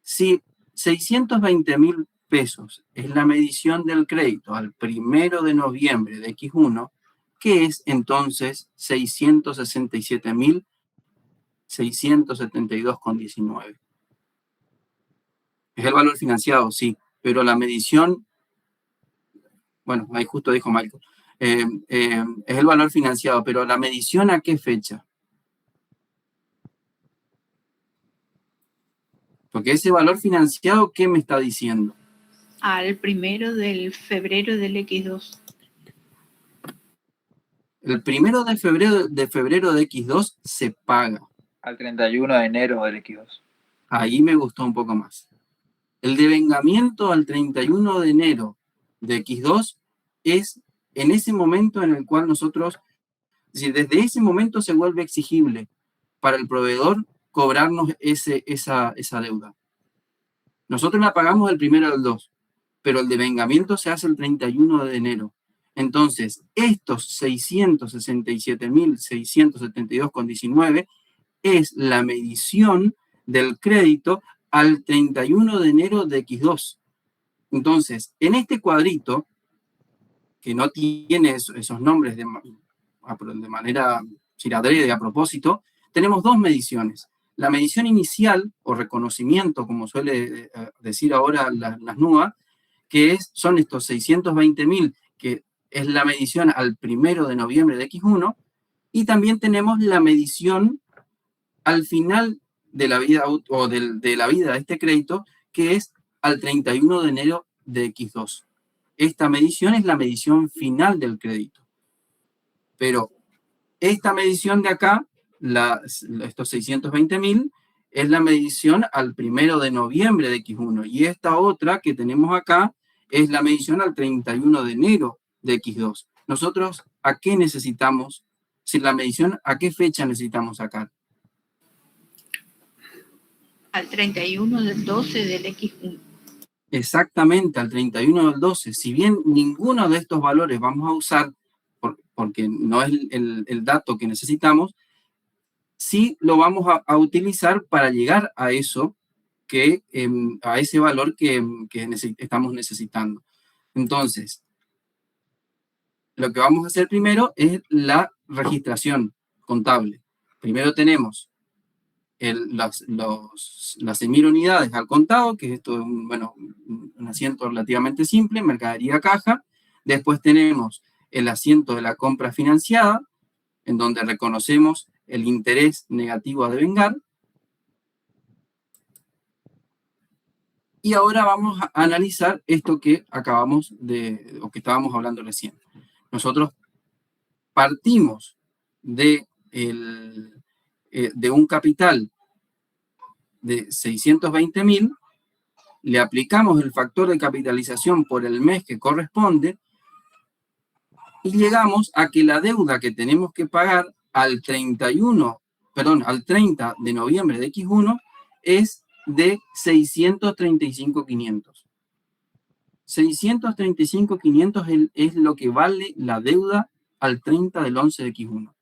Si 620.000 pesos es la medición del crédito al 1 de noviembre de X1, ¿qué es entonces 667.672,19? Es el valor financiado, sí, pero la medición, bueno, ahí justo dijo Michael, es el valor financiado, pero la medición ¿a qué fecha? Porque ese valor financiado, ¿qué me está diciendo? Al 1 de febrero del X2. El 1 de febrero de X2 se paga. Al 31 de enero del X2. Ahí me gustó un poco más. El devengamiento al 31 de enero de X2 es en ese momento en el cual nosotros, es decir, desde ese momento se vuelve exigible para el proveedor cobrarnos esa deuda. Nosotros la pagamos el 1 del 2, pero el devengamiento se hace el 31 de enero. Entonces, estos 667.672,19 es la medición del crédito al 31 de enero de X2. Entonces, en este cuadrito, que no tiene esos nombres de manera adrede a propósito, tenemos dos mediciones. La medición inicial, o reconocimiento, como suele decir ahora las NUA, que son estos 620.000, que es la medición al 1 de noviembre de X1, y también tenemos la medición al final de la vida o de la vida de este crédito, que es al 31 de enero de X2. Esta medición es la medición final del crédito. Pero esta medición de acá, estos 620.000, es la medición al 1 de noviembre de X1. Y esta otra que tenemos acá es la medición al 31 de enero de X2. Nosotros, ¿a qué necesitamos? Si la medición, ¿a qué fecha necesitamos sacar? Al 31 del 12 del X1. Exactamente, al 31 del 12. Si bien ninguno de estos valores vamos a usar, porque no es el dato que necesitamos, sí lo vamos a utilizar para llegar a eso, a ese valor que estamos necesitando. Entonces, lo que vamos a hacer primero es la registración contable. Primero tenemos las 6.000 unidades al contado, que esto es un asiento relativamente simple, mercadería caja. Después tenemos el asiento de la compra financiada, en donde reconocemos el interés negativo a devengar. Y ahora vamos a analizar esto que o que estábamos hablando recién. Nosotros partimos de un capital de 620.000, le aplicamos el factor de capitalización por el mes que corresponde y llegamos a que la deuda que tenemos que pagar al 30 de noviembre de X1 es de 635.500. 635.500 es lo que vale la deuda al 30 del 11 de X1.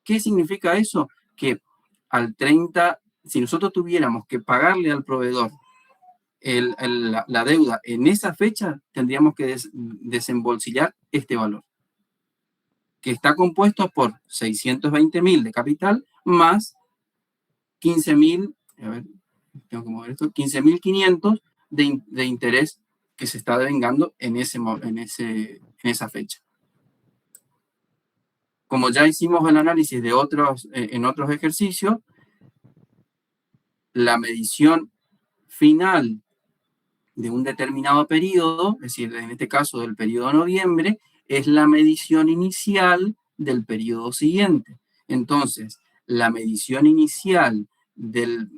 ¿Qué significa eso? Que al 30, si nosotros tuviéramos que pagarle al proveedor la deuda en esa fecha, tendríamos que desembolsillar este valor, que está compuesto por 620.000 de capital más 15.000, a ver, tengo que mover esto, 15.500 de interés que se está devengando en esa fecha. Como ya hicimos el análisis de en otros ejercicios, la medición final de un determinado periodo, es decir, en este caso del periodo de noviembre, es la medición inicial del periodo siguiente. Entonces, la medición inicial del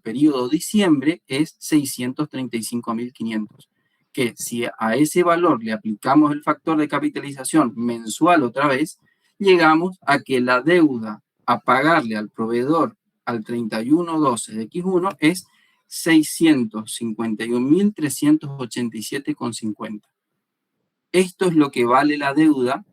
periodo de diciembre es 635.500, que si a ese valor le aplicamos el factor de capitalización mensual otra vez, llegamos a que la deuda a pagarle al proveedor al 31/12 de X1 es 651.387,50. Esto es lo que vale la deuda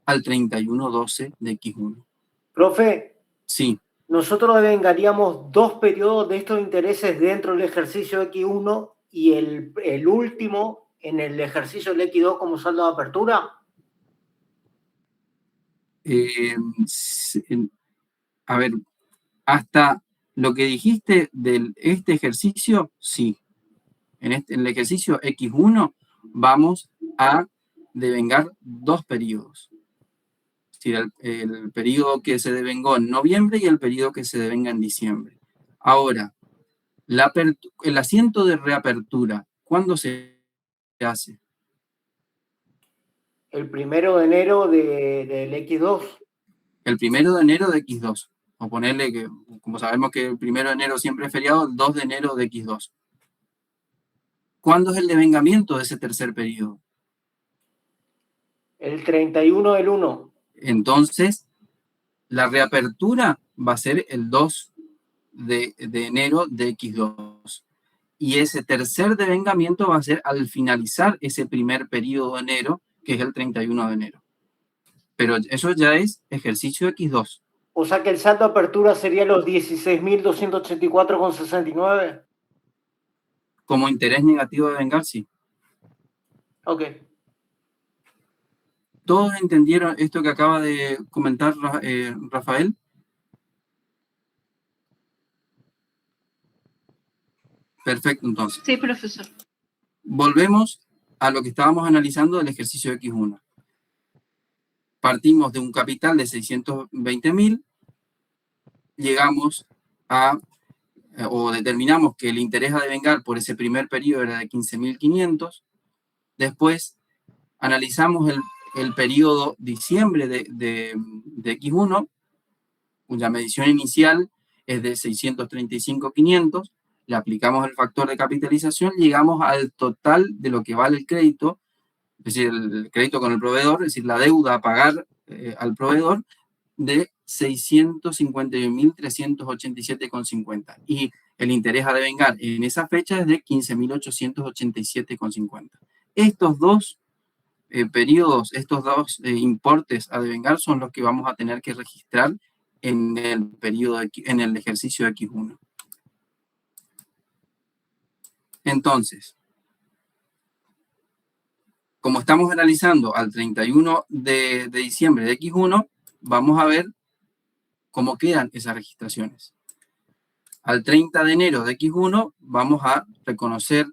al 31/12 de X1. Profe, Sí, nosotros devengaríamos 2 periodos de estos intereses dentro del ejercicio X1 y el último en el ejercicio del X2 como saldo de apertura. a ver, hasta lo que dijiste de este ejercicio, sí. En el ejercicio X1 vamos a devengar 2 periodos. Es decir, el periodo que se devengó en noviembre y el periodo que se devenga en diciembre. Ahora, el asiento de reapertura, ¿cuándo se hace? El 1 de enero del X2. El 1 de enero de X2. O ponerle que, como sabemos que el 1 de enero siempre es feriado, el 2 de enero de X2. ¿Cuándo es el devengamiento de ese tercer periodo? El 31 del 1. Entonces, la reapertura va a ser el 2 de enero de X2. Y ese tercer devengamiento va a ser al finalizar ese primer periodo de enero, que es el 31 de enero. Pero eso ya es ejercicio X2. O sea que el saldo de apertura sería los 16.284,69. Como interés negativo de vengar, sí. Ok. ¿Todos entendieron esto que acaba de comentar Rafael? Perfecto, entonces. Sí, profesor. Volvemos a lo que estábamos analizando del ejercicio X1. Partimos de un capital de 620.000, llegamos a, o determinamos que el interés a devengar por ese primer periodo era de 15.500. Después analizamos el periodo diciembre de X1, cuya medición inicial es de 635.500. Le aplicamos el factor de capitalización, llegamos al total de lo que vale el crédito, es decir, el crédito con el proveedor, es decir, la deuda a pagar al proveedor de 651.387,50. Y el interés a devengar en esa fecha es de 15.887,50. Estos dos periodos, estos dos importes a devengar son los que vamos a tener que registrar en el periodo, en el ejercicio X1. Entonces, como estamos analizando al 31 de diciembre de X1, vamos a ver cómo quedan esas registraciones. Al 30 de enero de X1 vamos a reconocer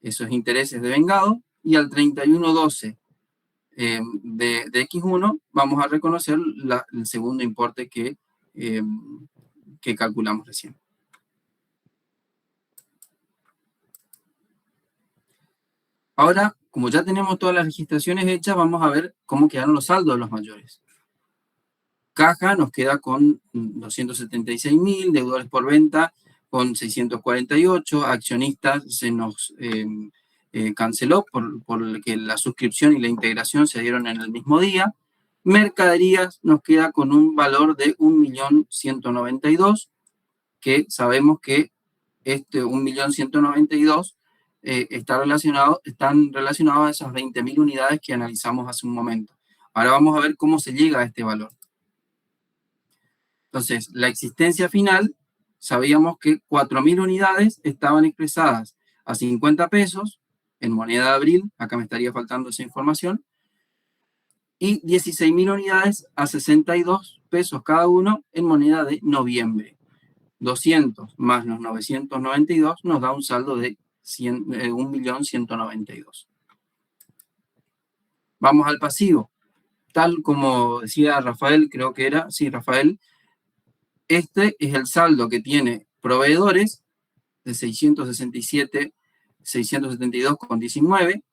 esos intereses devengados y al 31/12 de X1 vamos a reconocer el segundo importe que calculamos recién. Ahora, como ya tenemos todas las registraciones hechas, vamos a ver cómo quedaron los saldos de los mayores. Caja nos queda con 276.000, deudores por venta con 648, accionistas se nos canceló porque la suscripción y la integración se dieron en el mismo día. Mercaderías nos queda con un valor de 1.192.000, que sabemos que este 1.192.000 están relacionados a esas 20.000 unidades que analizamos hace un momento. Ahora vamos a ver cómo se llega a este valor. Entonces, la existencia final, sabíamos que 4.000 unidades estaban expresadas a 50 pesos en moneda de abril, acá me estaría faltando esa información, y 16.000 unidades a 62 pesos cada uno en moneda de noviembre. 200 más los 992 nos da un saldo de 1.192.000. Vamos al pasivo. Tal como decía Rafael, creo que era, sí, Rafael, este es el saldo que tiene proveedores de 672,19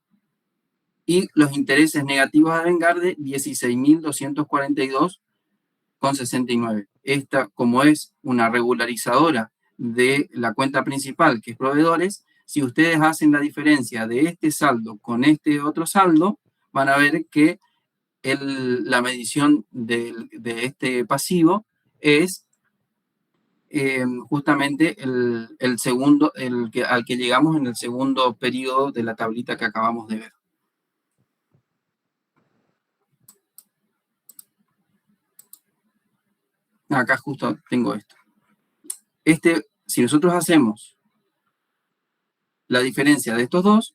y los intereses negativos a devengar de 16.242,69. Esta, como es una regularizadora de la cuenta principal, que es proveedores, Si ustedes hacen la diferencia de este saldo con este otro saldo, van a ver que la medición de este pasivo es justamente el segundo, al que llegamos en el segundo periodo de la tablita que acabamos de ver. Acá justo tengo esto. Si nosotros hacemos la diferencia de estos dos,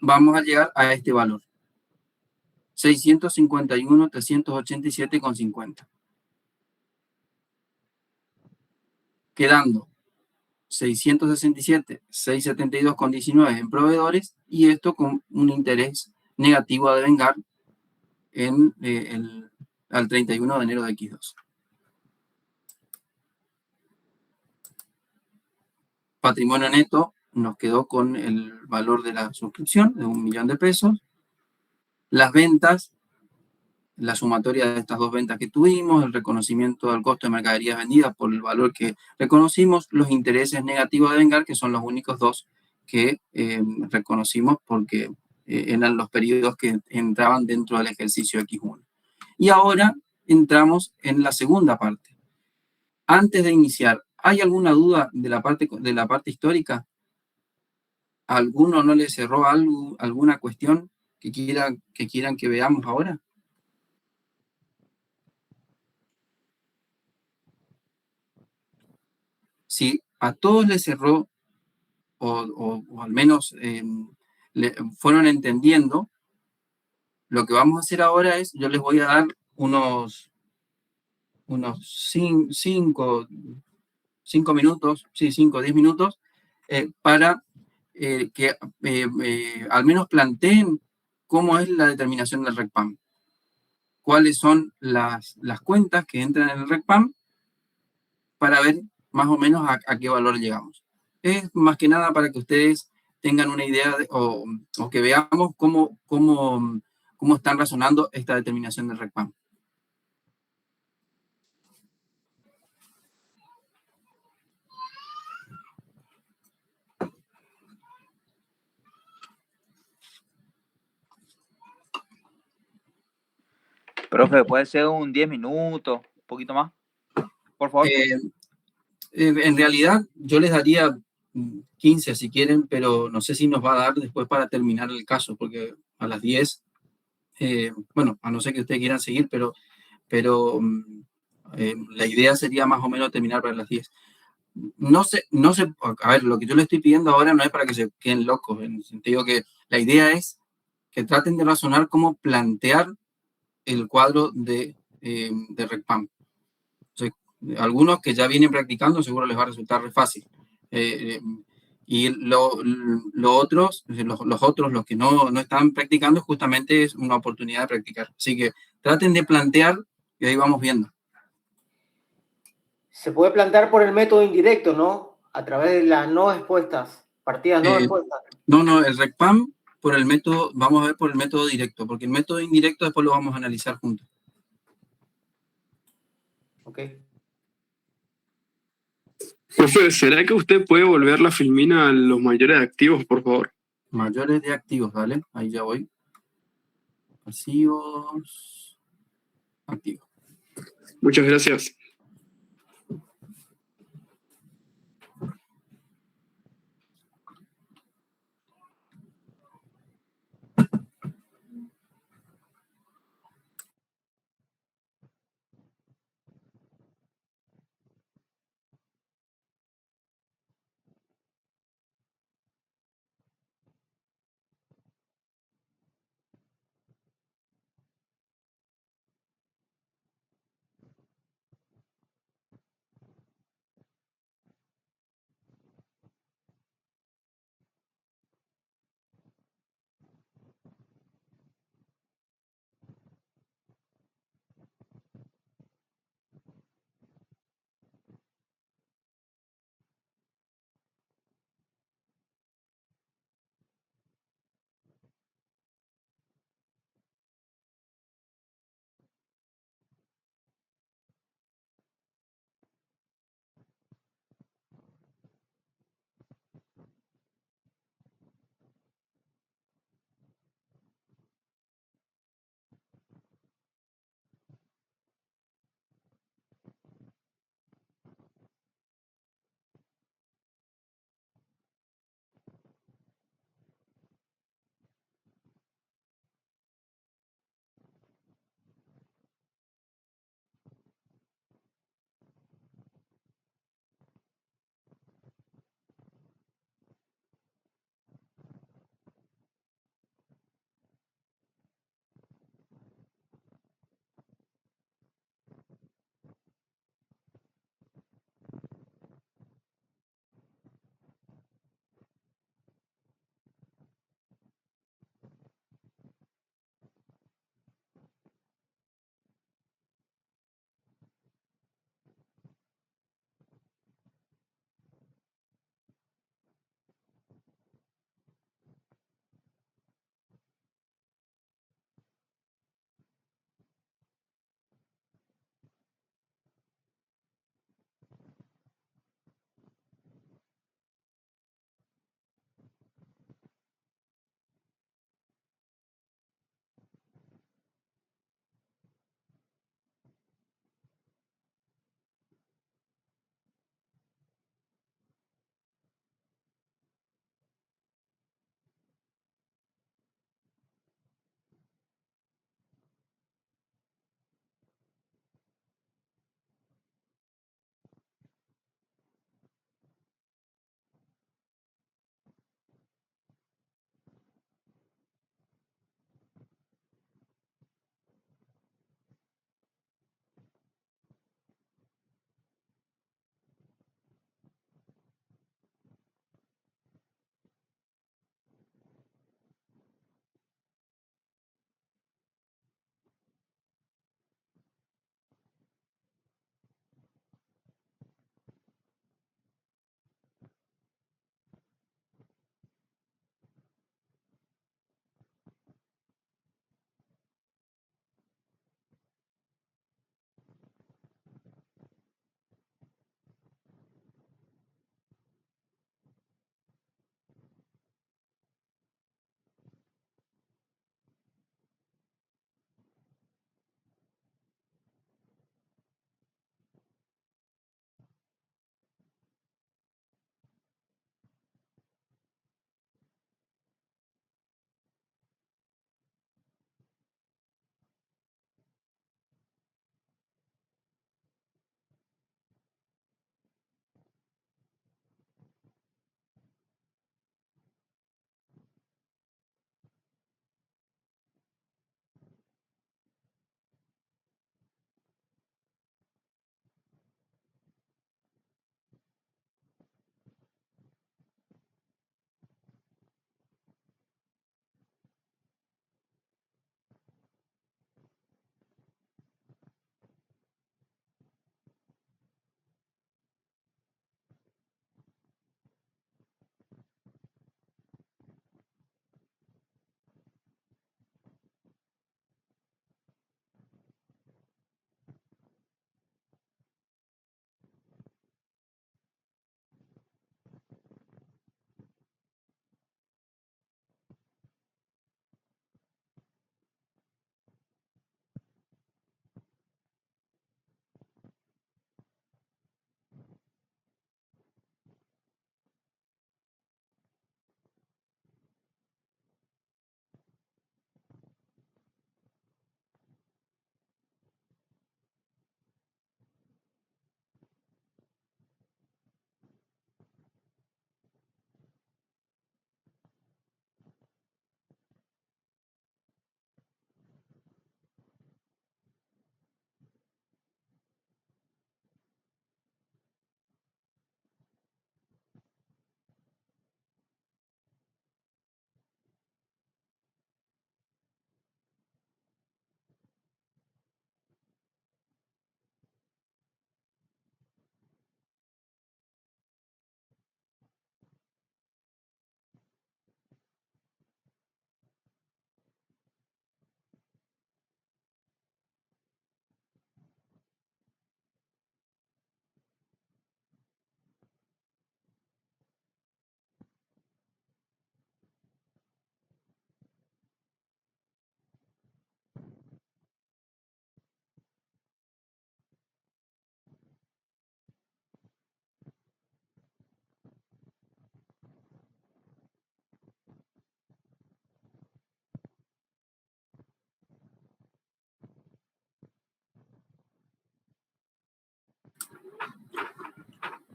vamos a llegar a este valor. 651.387,50. Quedando 667.672,19 en proveedores y esto con un interés negativo a devengar al 31 de enero de X2. Patrimonio neto nos quedó con el valor de la suscripción de 1 millón de pesos. Las ventas, la sumatoria de estas dos ventas que tuvimos, el reconocimiento del costo de mercaderías vendidas por el valor que reconocimos, los intereses negativos a devengar, que son los únicos dos que reconocimos porque eran los periodos que entraban dentro del ejercicio X1. Y ahora entramos en la segunda parte. Antes de iniciar, ¿hay alguna duda de la parte histórica? ¿Alguno no le cerró alguna cuestión que quieran que veamos ahora? Si a todos les cerró, o al menos fueron entendiendo, lo que vamos a hacer ahora es, yo les voy a dar unos 5 minutos, sí, 5 o 10 minutos, para que al menos planteen cómo es la determinación del RECPAM. Cuáles son las cuentas que entran en el RECPAM para ver más o menos a qué valor llegamos. Es más que nada para que ustedes tengan una idea o que veamos cómo están razonando esta determinación del RECPAM. Profe, ¿puede ser un 10 minutos, un poquito más? Por favor. En realidad, yo les daría 15 si quieren, pero no sé si nos va a dar después para terminar el caso, porque a las 10, bueno, a no ser que ustedes quieran seguir, pero la idea sería más o menos terminar para las 10. No sé, a ver, lo que yo le estoy pidiendo ahora no es para que se queden locos, en el sentido que la idea es que traten de razonar cómo plantear el cuadro de RECPAM. O sea, algunos que ya vienen practicando seguro les va a resultar re fácil. Y los otros, los que no están practicando, justamente es una oportunidad de practicar. Así que traten de plantear y ahí vamos viendo. Se puede plantear por el método indirecto, ¿no? A través de las no expuestas, partidas no expuestas. No, el RECPAM por el método, vamos a ver por el método directo, porque el método indirecto después lo vamos a analizar juntos. Ok. Profe, ¿será que usted puede volver la filmina a los mayores de activos, por favor? Mayores de activos, ¿vale? Ahí ya voy. Pasivos. Activos. Muchas gracias.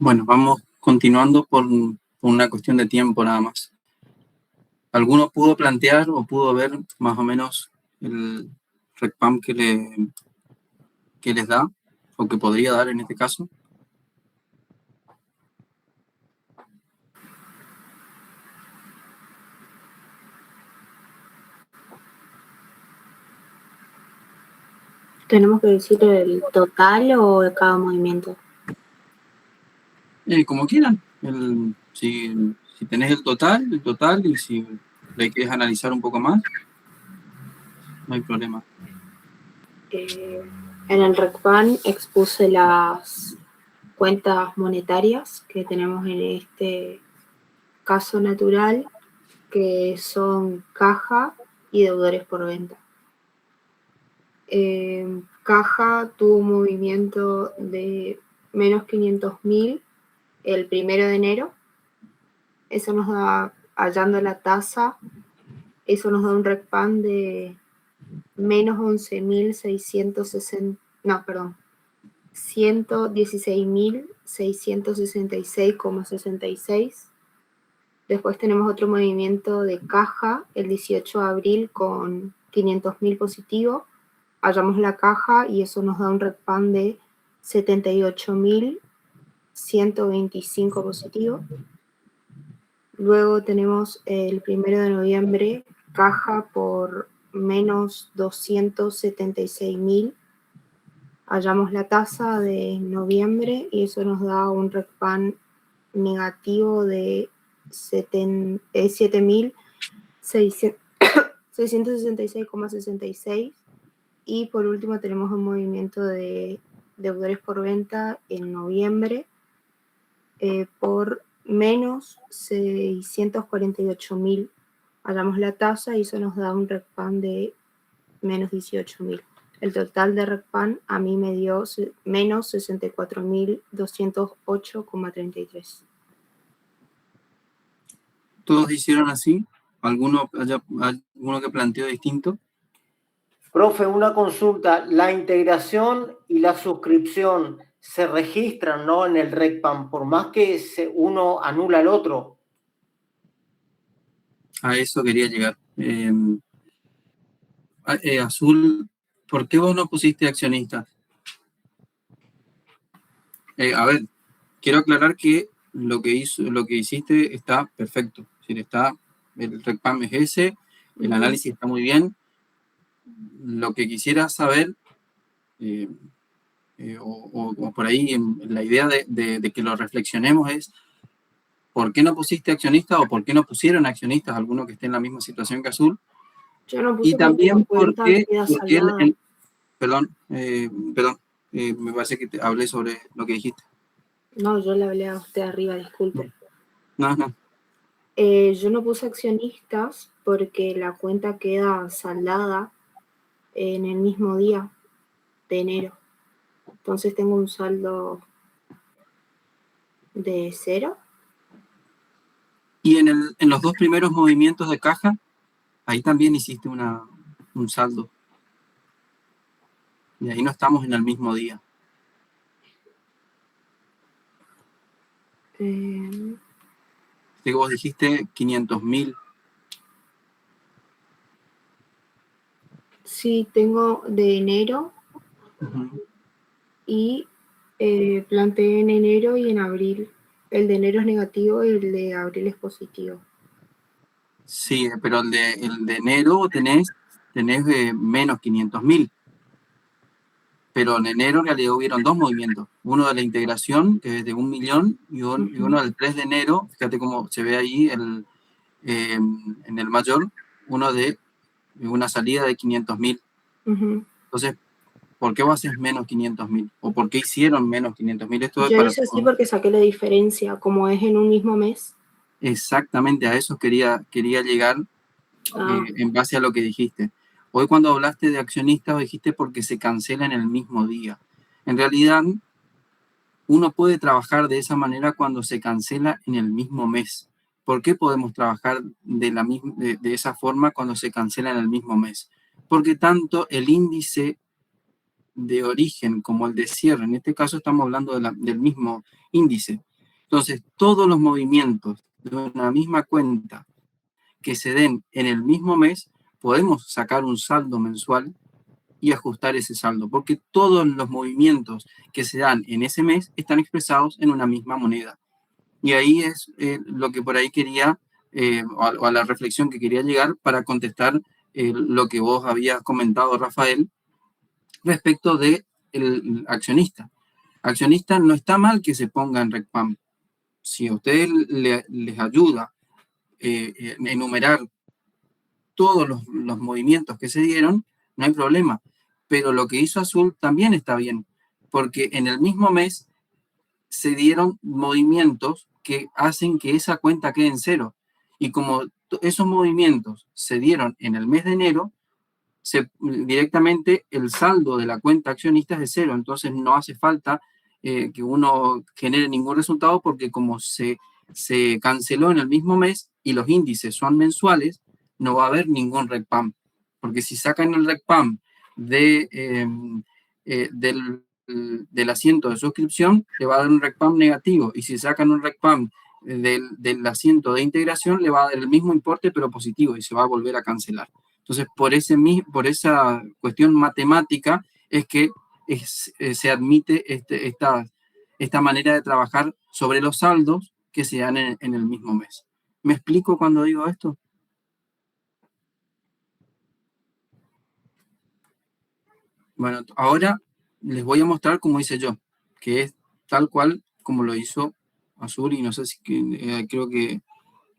Bueno, vamos continuando por una cuestión de tiempo nada más. ¿Alguno pudo plantear o pudo ver más o menos el RECPAM que les da o que podría dar en este caso? ¿Tenemos que decir el total o de cada movimiento? Como quieran. Si tenés el total, y si le quieres analizar un poco más, no hay problema. En el RECPAN expuse las cuentas monetarias que tenemos en este caso natural, que son caja y deudores por venta. Caja tuvo un movimiento de menos 500.000 el 1 de enero. Eso nos da, hallando la tasa, eso nos da un RECPAN de menos 116.666,66. Después tenemos otro movimiento de caja el 18 de abril con 500.000 positivo. Hallamos la caja y eso nos da un RECPAN de 78.125 positivo. Luego tenemos el 1 de noviembre, caja por menos 276.000. Hallamos la tasa de noviembre y eso nos da un RECPAN negativo de 7.666,66. Y por último tenemos un movimiento de deudores por venta en noviembre por menos 648.000. Hallamos la tasa y eso nos da un RECPAN de menos 18.000. El total de RECPAN a mí me dio menos 64.208,33. ¿Todos hicieron así? ¿Alguno que planteó distinto? Profe, una consulta. La integración y la suscripción se registran, ¿no?, en el RECPAM, por más que uno anula al otro. A eso quería llegar. Azul, ¿por qué vos no pusiste accionista? A ver, quiero aclarar que lo que hiciste está perfecto. Es decir, el RECPAM es ese, el análisis está muy bien. Lo que quisiera saber, o por ahí la idea de que lo reflexionemos es, ¿por qué no pusiste accionista o por qué no pusieron accionistas alguno que esté en la misma situación que Azul? Yo no puse Y también porque perdón, me parece que te hablé sobre lo que dijiste. No, yo le hablé a usted arriba, disculpe. No. Yo no puse accionistas porque la cuenta queda saldada en el mismo día de enero. Entonces tengo un saldo de 0. Y en los dos primeros movimientos de caja, ahí también hiciste un saldo. Y ahí no estamos en el mismo día. Así que vos dijiste 500.000. Sí, tengo de enero. Y planteé en enero y en abril. El de enero es negativo y el de abril es positivo. Sí, pero el de enero tenés menos 500.000. Pero en enero en realidad hubieron dos movimientos. Uno de la integración, que es de 1 millón, y uno del 3 de enero. Fíjate cómo se ve ahí en el mayor, uno de una salida de 500.000. Entonces, ¿por qué vos haces menos 500.000? ¿O por qué hicieron menos 500.000? Esto es yo para hice así porque saqué la diferencia, como es en un mismo mes. Exactamente, a eso quería llegar en base a lo que dijiste. Hoy cuando hablaste de accionistas dijiste porque se cancela en el mismo día. En realidad, uno puede trabajar de esa manera cuando se cancela en el mismo mes. ¿Por qué podemos trabajar de esa forma cuando se cancela en el mismo mes? Porque tanto el índice de origen como el de cierre, en este caso estamos hablando del mismo índice, Entonces, todos los movimientos de una misma cuenta que se den en el mismo mes, podemos sacar un saldo mensual y ajustar ese saldo, porque todos los movimientos que se dan en ese mes están expresados en una misma moneda. Y ahí es lo que por ahí quería, o a la reflexión que quería llegar para contestar lo que vos habías comentado, Rafael, respecto de el accionista. Accionista, no está mal que se ponga en RECPAM. Si a ustedes les ayuda enumerar todos los movimientos que se dieron, no hay problema. Pero lo que hizo Azul también está bien, porque en el mismo mes se dieron movimientos que hacen que esa cuenta quede en cero. Y como esos movimientos se dieron en el mes de enero, directamente el saldo de la cuenta accionista es de cero. Entonces no hace falta que uno genere ningún resultado, porque como se canceló en el mismo mes y los índices son mensuales, no va a haber ningún RECPAM. Porque si sacan el RECPAM del asiento de suscripción, le va a dar un RECPAM negativo, y si sacan un RECPAM del asiento de integración, le va a dar el mismo importe pero positivo, y se va a volver a cancelar. Entonces, por esa cuestión matemática es que se admite esta manera de trabajar sobre los saldos que se dan en el mismo mes. ¿Me explico cuando digo esto? Bueno, ahora les voy a mostrar cómo hice yo, que es tal cual como lo hizo Azul, y no sé si creo que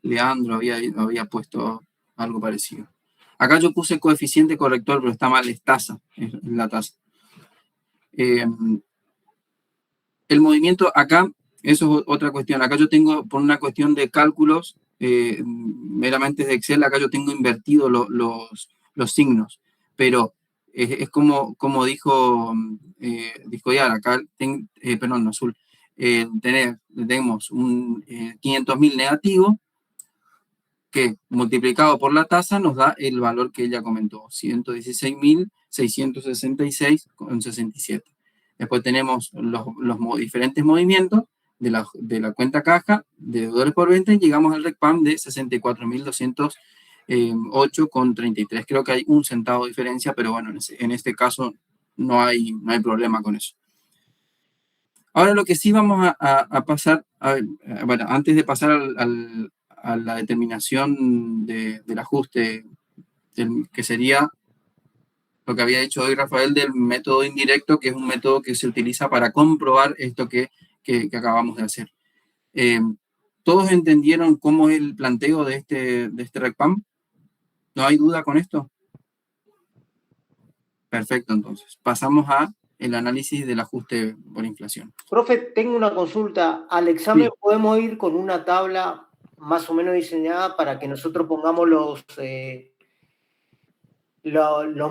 Leandro había puesto algo parecido. Acá yo puse coeficiente corrector, pero está mal, es tasa, es la tasa. El movimiento acá, eso es otra cuestión. Acá yo tengo, por una cuestión de cálculos, meramente de Excel, acá yo tengo invertido los signos, pero es como dijo Yara, acá perdón, Azul, tenemos un 500.000 negativo, que multiplicado por la tasa nos da el valor que ella comentó, 116.666,67. Después tenemos los diferentes movimientos de la cuenta caja de deudores por venta, y llegamos al RECPAM de 64.208,33. Creo que hay 1 centavo de diferencia, pero bueno, en este caso no hay problema con eso. Ahora lo que sí vamos a pasar, bueno, antes de pasar a la determinación del ajuste, que sería lo que había dicho hoy Rafael del método indirecto, que es un método que se utiliza para comprobar esto que acabamos de hacer. ¿Todos entendieron cómo es el planteo de este RECPAM? ¿No hay duda con esto? Perfecto, entonces. Pasamos a el análisis del ajuste por inflación. Profe, tengo una consulta. Al examen Sí. podemos ir con una tabla más o menos diseñada para que nosotros pongamos los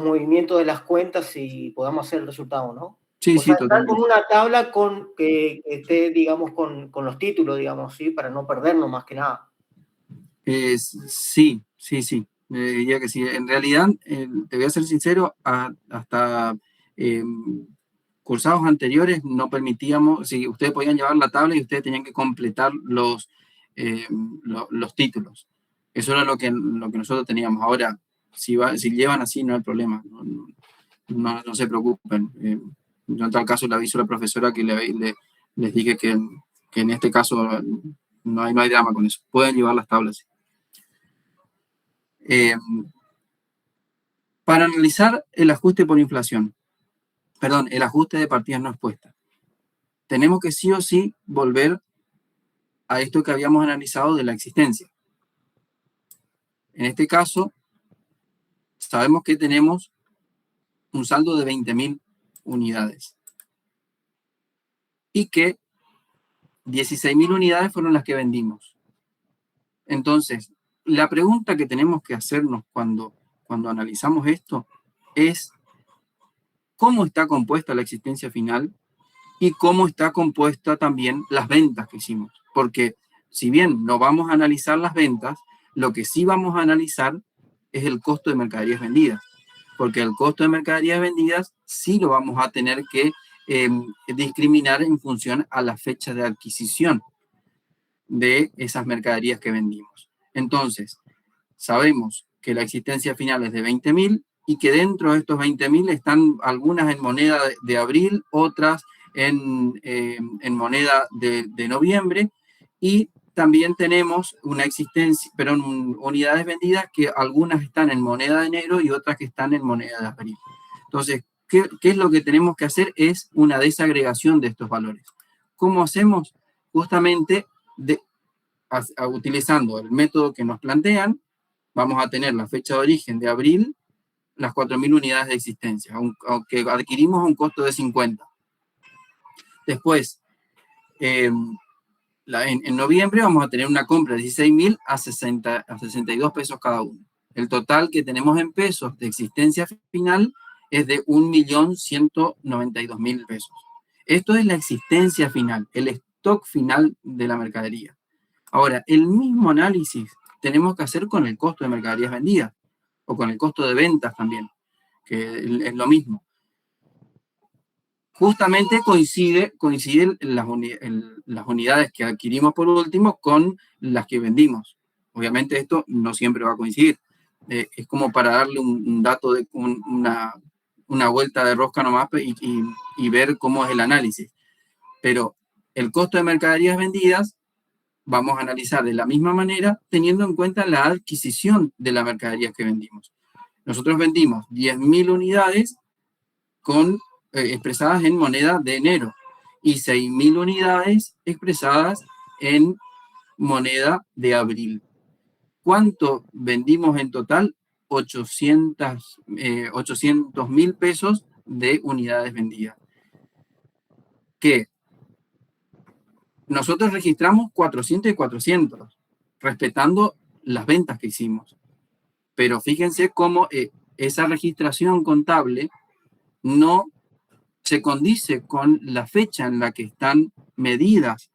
movimientos de las cuentas y podamos hacer el resultado, ¿no? Sí, o sea, estar totalmente. con una tabla que esté, digamos, con los títulos, digamos, ¿sí? Para no perdernos más que nada. Sí. Diría que sí. En realidad, te voy a ser sincero, hasta cursados anteriores no permitíamos, si ustedes podían llevar la tabla y ustedes tenían que completar los títulos. Eso era lo que nosotros teníamos. Ahora, si llevan así, no hay problema. No se preocupen. Yo en tal caso le aviso a la profesora que les dije que en este caso no hay drama con eso. Pueden llevar las tablas. Para analizar el ajuste por inflación, el ajuste de partidas no expuestas, tenemos que sí o sí volver a esto que habíamos analizado de la existencia. En este caso, sabemos que tenemos un saldo de 20.000 unidades y que 16.000 unidades fueron las que vendimos. Entonces, la pregunta que tenemos que hacernos cuando analizamos esto es cómo está compuesta la existencia final y cómo está compuesta también las ventas que hicimos. Porque si bien no vamos a analizar las ventas, lo que sí vamos a analizar es el costo de mercaderías vendidas. Porque el costo de mercaderías vendidas sí lo vamos a tener que discriminar en función a la fecha de adquisición. de esas mercaderías que vendimos. Entonces, sabemos que la existencia final es de 20.000 y que dentro de estos 20.000 están algunas en moneda de abril, otras en moneda de noviembre, y también tenemos una existencia, pero en unidades vendidas que algunas están en moneda de enero y otras que están en moneda de abril. Entonces, ¿qué es lo que tenemos que hacer? Es una desagregación de estos valores. ¿Cómo hacemos? Justamente utilizando el método que nos plantean. Vamos a tener la fecha de origen de abril, las 4.000 unidades de existencia, aunque adquirimos a un costo de 50. Después, en noviembre vamos a tener una compra de 16.000 a 62 pesos cada uno. El total que tenemos en pesos de existencia final es de 1.192.000 pesos. Esto es la existencia final, el stock final de la mercadería. Ahora, el mismo análisis tenemos que hacer con el costo de mercaderías vendidas, o con el costo de ventas también, que es lo mismo. Justamente coinciden las unidades que adquirimos por último con las que vendimos. Obviamente esto no siempre va a coincidir. Es como para darle un dato, de una vuelta de rosca nomás y ver cómo es el análisis. Pero el costo de mercaderías vendidas vamos a analizar de la misma manera teniendo en cuenta la adquisición de la mercadería que vendimos. Nosotros vendimos 10.000 unidades expresadas en moneda de enero y 6.000 unidades expresadas en moneda de abril. ¿Cuánto vendimos en total? 800.000 pesos de unidades vendidas. Que nosotros registramos 400 y 400, respetando las ventas que hicimos. Pero fíjense cómo esa registración contable no se condice con la fecha en la que están medidas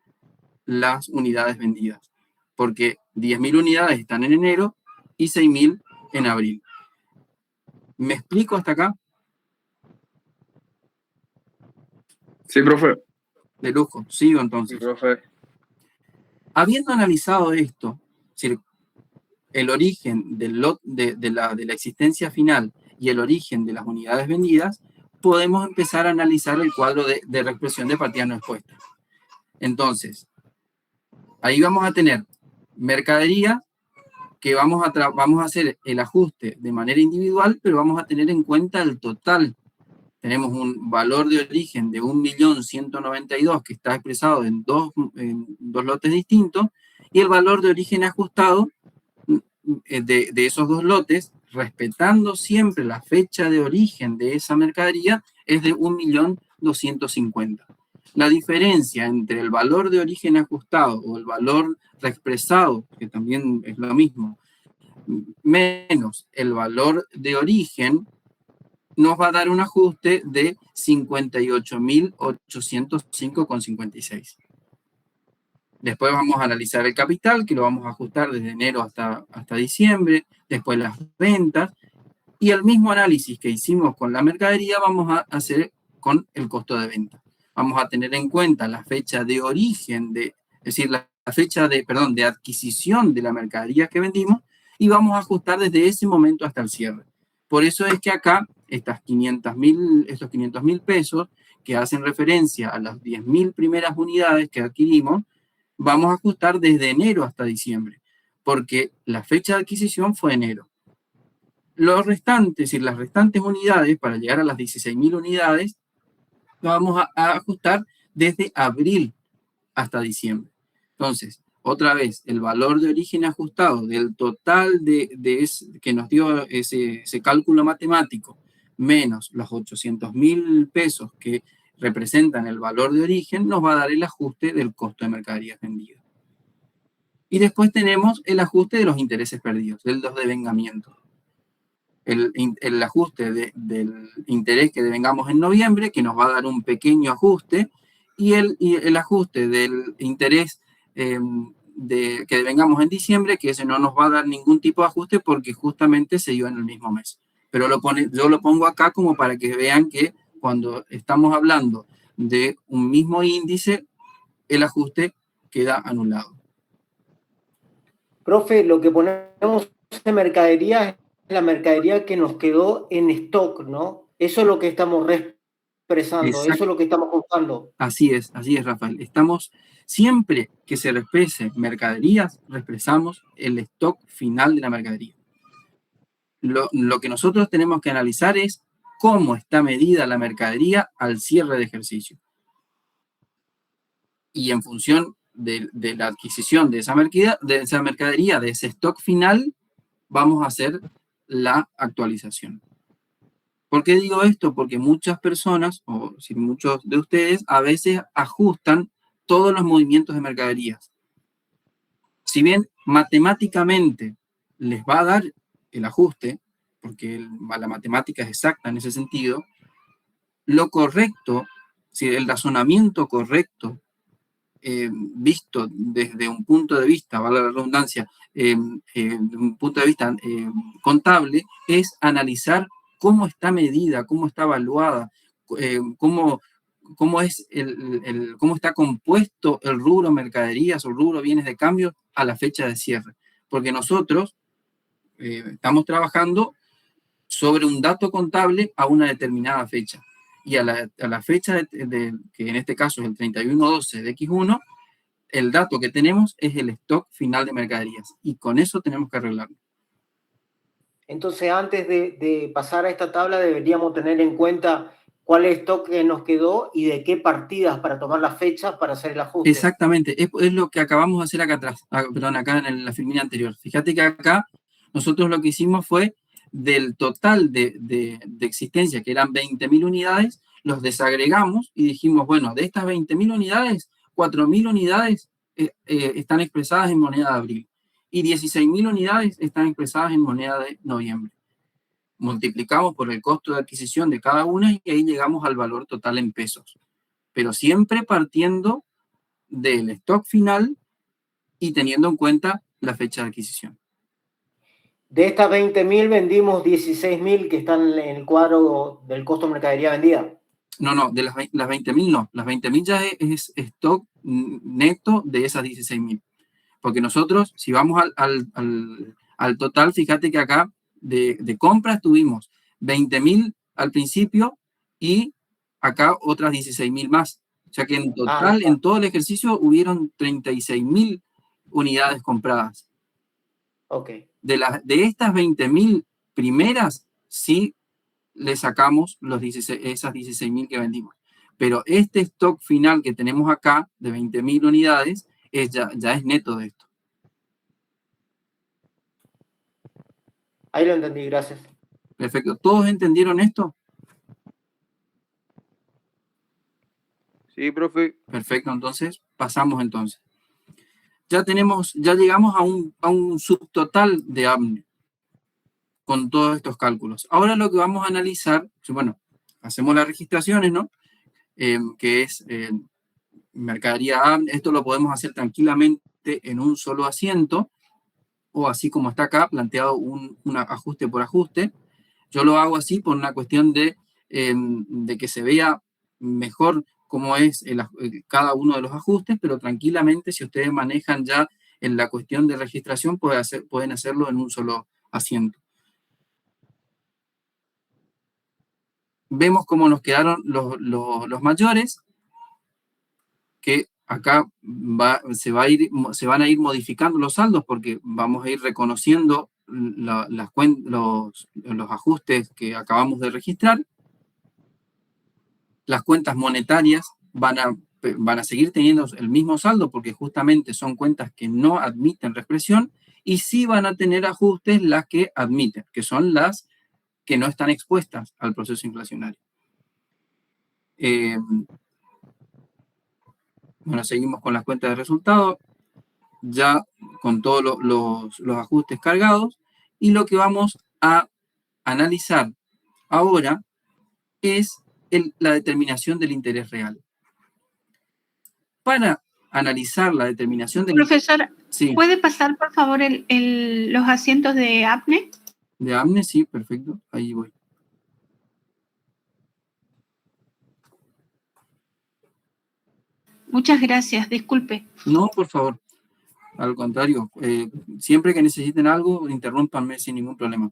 las unidades vendidas. Porque 10.000 unidades están en enero y 6.000 en abril. ¿Me explico hasta acá? Sí, profe. De lujo. Sigo entonces. Sí, profe. Habiendo analizado esto, es decir, el origen de la existencia final y el origen de las unidades vendidas, podemos empezar a analizar el cuadro de reexpresión de partidas no expuestas. Entonces, ahí vamos a tener mercadería que vamos a hacer el ajuste de manera individual, pero vamos a tener en cuenta el total. Tenemos un valor de origen de 1.192.000 que está expresado en dos lotes distintos, y el valor de origen ajustado de esos dos lotes, respetando siempre la fecha de origen de esa mercadería, es de 1.250.000. La diferencia entre el valor de origen ajustado o el valor reexpresado, que también es lo mismo, menos el valor de origen, nos va a dar un ajuste de 58.805,56. Después vamos a analizar el capital, que lo vamos a ajustar desde enero hasta diciembre, después las ventas, y el mismo análisis que hicimos con la mercadería vamos a hacer con el costo de venta. Vamos a tener en cuenta la fecha de origen, es decir, la fecha de adquisición de la mercadería que vendimos, y vamos a ajustar desde ese momento hasta el cierre. Por eso es que acá estos 500.000 pesos que hacen referencia a las 10.000 primeras unidades que adquirimos, vamos a ajustar desde enero hasta diciembre, porque la fecha de adquisición fue enero. Los restantes, y las restantes unidades, para llegar a las 16.000 unidades, vamos a ajustar desde abril hasta diciembre. Entonces, otra vez, el valor de origen ajustado del total que nos dio ese cálculo matemático, menos los 800.000 pesos que representan el valor de origen, nos va a dar el ajuste del costo de mercaderías vendidas. Y después tenemos el ajuste de los intereses perdidos, de los devengamientos. El ajuste del interés que devengamos en noviembre, que nos va a dar un pequeño ajuste, y el ajuste del interés que devengamos en diciembre, que ese no nos va a dar ningún tipo de ajuste porque justamente se dio en el mismo mes. Pero yo lo pongo acá como para que vean que cuando estamos hablando de un mismo índice, el ajuste queda anulado. Profe, lo que ponemos en mercadería es la mercadería que nos quedó en stock, ¿no? Eso es lo que estamos expresando, eso es lo que estamos buscando. Así es, Rafael. Estamos, siempre que se exprese mercaderías, expresamos el stock final de la mercadería. Lo que nosotros tenemos que analizar es cómo está medida la mercadería al cierre de ejercicio. Y en función de la adquisición de esa mercadería, de ese stock final, vamos a hacer la actualización. ¿Por qué digo esto? Porque muchas personas, o si muchos de ustedes, a veces ajustan todos los movimientos de mercaderías. Si bien matemáticamente les va a dar el ajuste, porque la matemática es exacta en ese sentido, lo correcto, si el razonamiento correcto, visto desde un punto de vista, vale la redundancia, de un punto de vista contable, es analizar cómo está medida, cómo está evaluada, cómo está compuesto el rubro mercaderías o el rubro bienes de cambio a la fecha de cierre. Porque nosotros estamos trabajando sobre un dato contable a una determinada fecha. Y a la fecha, que en este caso es el 31/12 de X1, el dato que tenemos es el stock final de mercaderías. Y con eso tenemos que arreglarlo. Entonces, antes de pasar a esta tabla, deberíamos tener en cuenta cuál es el stock que nos quedó y de qué partidas para tomar las fechas para hacer el ajuste. Exactamente, es lo que acabamos de hacer acá atrás, acá en la filmina anterior. Fíjate que acá nosotros lo que hicimos fue del total de existencia, que eran 20.000 unidades, los desagregamos y dijimos, bueno, de estas 20.000 unidades, 4.000 unidades están expresadas en moneda de abril y 16.000 unidades están expresadas en moneda de noviembre. Multiplicamos por el costo de adquisición de cada una y ahí llegamos al valor total en pesos. Pero siempre partiendo del stock final y teniendo en cuenta la fecha de adquisición. De estas 20.000 vendimos 16.000 que están en el cuadro del costo de mercadería vendida. No, de las 20.000 no. Las 20.000 ya es stock neto de esas 16.000. Porque nosotros, si vamos al total, fíjate que acá de compras tuvimos 20.000 al principio y acá otras 16.000 más. O sea que en total, en todo el ejercicio, hubieron 36.000 unidades compradas. Ok. De estas 20.000 primeras, sí le sacamos esas 16.000 que vendimos. Pero este stock final que tenemos acá, de 20.000 unidades, ya es neto de esto. Ahí lo entendí, gracias. Perfecto. ¿Todos entendieron esto? Sí, profe. Perfecto, entonces pasamos entonces. Ya llegamos a un subtotal de AMNE con todos estos cálculos. Ahora lo que vamos a analizar, bueno, hacemos las registraciones, ¿no? Que es mercadería AMNE. Esto lo podemos hacer tranquilamente en un solo asiento o así como está acá, planteado un ajuste por ajuste. Yo lo hago así por una cuestión de que se vea mejor cómo es cada uno de los ajustes, pero tranquilamente si ustedes manejan ya en la cuestión de registración pueden hacerlo en un solo asiento. Vemos cómo nos quedaron los mayores, que acá se van a ir modificando los saldos porque vamos a ir reconociendo los ajustes que acabamos de registrar. Las cuentas monetarias van a seguir teniendo el mismo saldo porque justamente son cuentas que no admiten reexpresión y sí van a tener ajustes las que admiten, que son las que no están expuestas al proceso inflacionario. Bueno, seguimos con las cuentas de resultados, ya con todos los ajustes cargados, y lo que vamos a analizar ahora es la determinación del interés real. Para analizar la determinación del... Profesor, sí. ¿puede pasar por favor los asientos de APNE? De APNE, sí, perfecto, ahí voy. Muchas gracias, disculpe. No, por favor. Al contrario, siempre que necesiten algo, interrúmpanme sin ningún problema.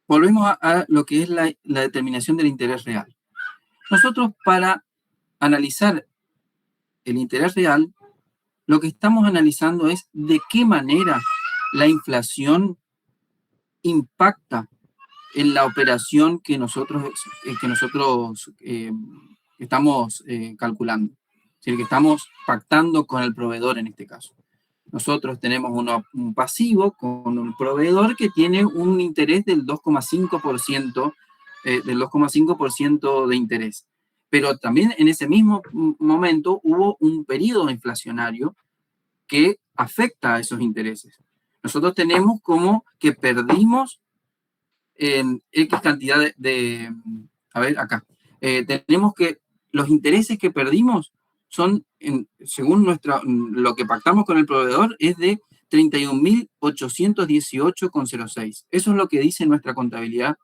Volvemos a lo que es la determinación del interés real. Nosotros, para analizar el interés real, lo que estamos analizando es de qué manera la inflación impacta en la operación que nosotros estamos calculando. Es decir, que estamos pactando con el proveedor en este caso. Nosotros tenemos un pasivo con un proveedor que tiene un interés del 2,5% de interés. Pero también en ese mismo momento hubo un periodo inflacionario que afecta a esos intereses. Nosotros tenemos como que perdimos en X cantidad a ver, acá. Tenemos que los intereses que perdimos son, según lo que pactamos con el proveedor, es de 31.818,06. Eso es lo que dice nuestra contabilidad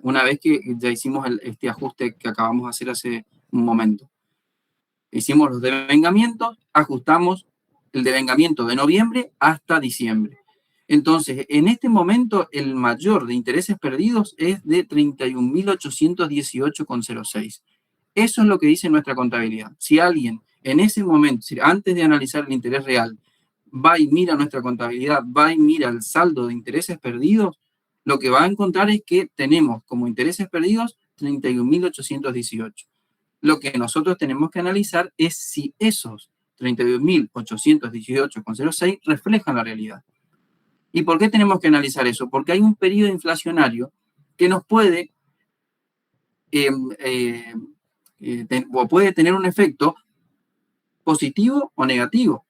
una vez que ya hicimos este ajuste que acabamos de hacer hace un momento. Hicimos los devengamientos, ajustamos el devengamiento de noviembre hasta diciembre. Entonces, en este momento, el mayor de intereses perdidos es de 31.818,06. Eso es lo que dice nuestra contabilidad. Si alguien en ese momento, antes de analizar el interés real, va y mira nuestra contabilidad, va y mira el saldo de intereses perdidos, lo que va a encontrar es que tenemos como intereses perdidos 31.818. Lo que nosotros tenemos que analizar es si esos 31.818,06 reflejan la realidad. ¿Y por qué tenemos que analizar eso? Porque hay un periodo inflacionario que nos puede tener un efecto positivo o negativo.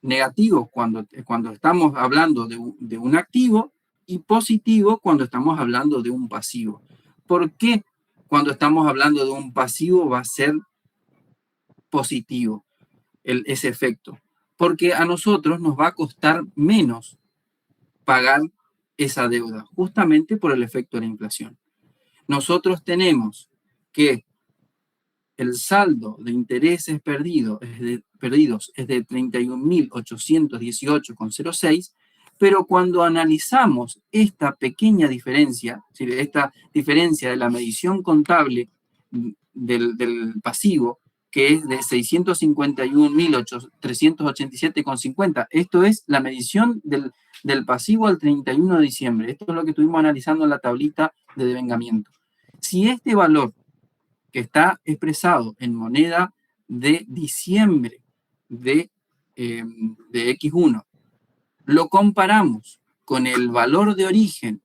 Negativo cuando estamos hablando de un activo y positivo cuando estamos hablando de un pasivo. ¿Por qué cuando estamos hablando de un pasivo va a ser positivo ese efecto? Porque a nosotros nos va a costar menos pagar esa deuda, justamente por el efecto de la inflación. Nosotros tenemos que el saldo de intereses perdidos es de 31.818,06, pero cuando analizamos esta pequeña diferencia, es decir, esta diferencia de la medición contable del pasivo, que es de 651.387,50, esto es la medición del pasivo al 31 de diciembre. Esto es lo que estuvimos analizando en la tablita de devengamiento. Si este valor que está expresado en moneda de diciembre de X1, lo comparamos con el valor de origen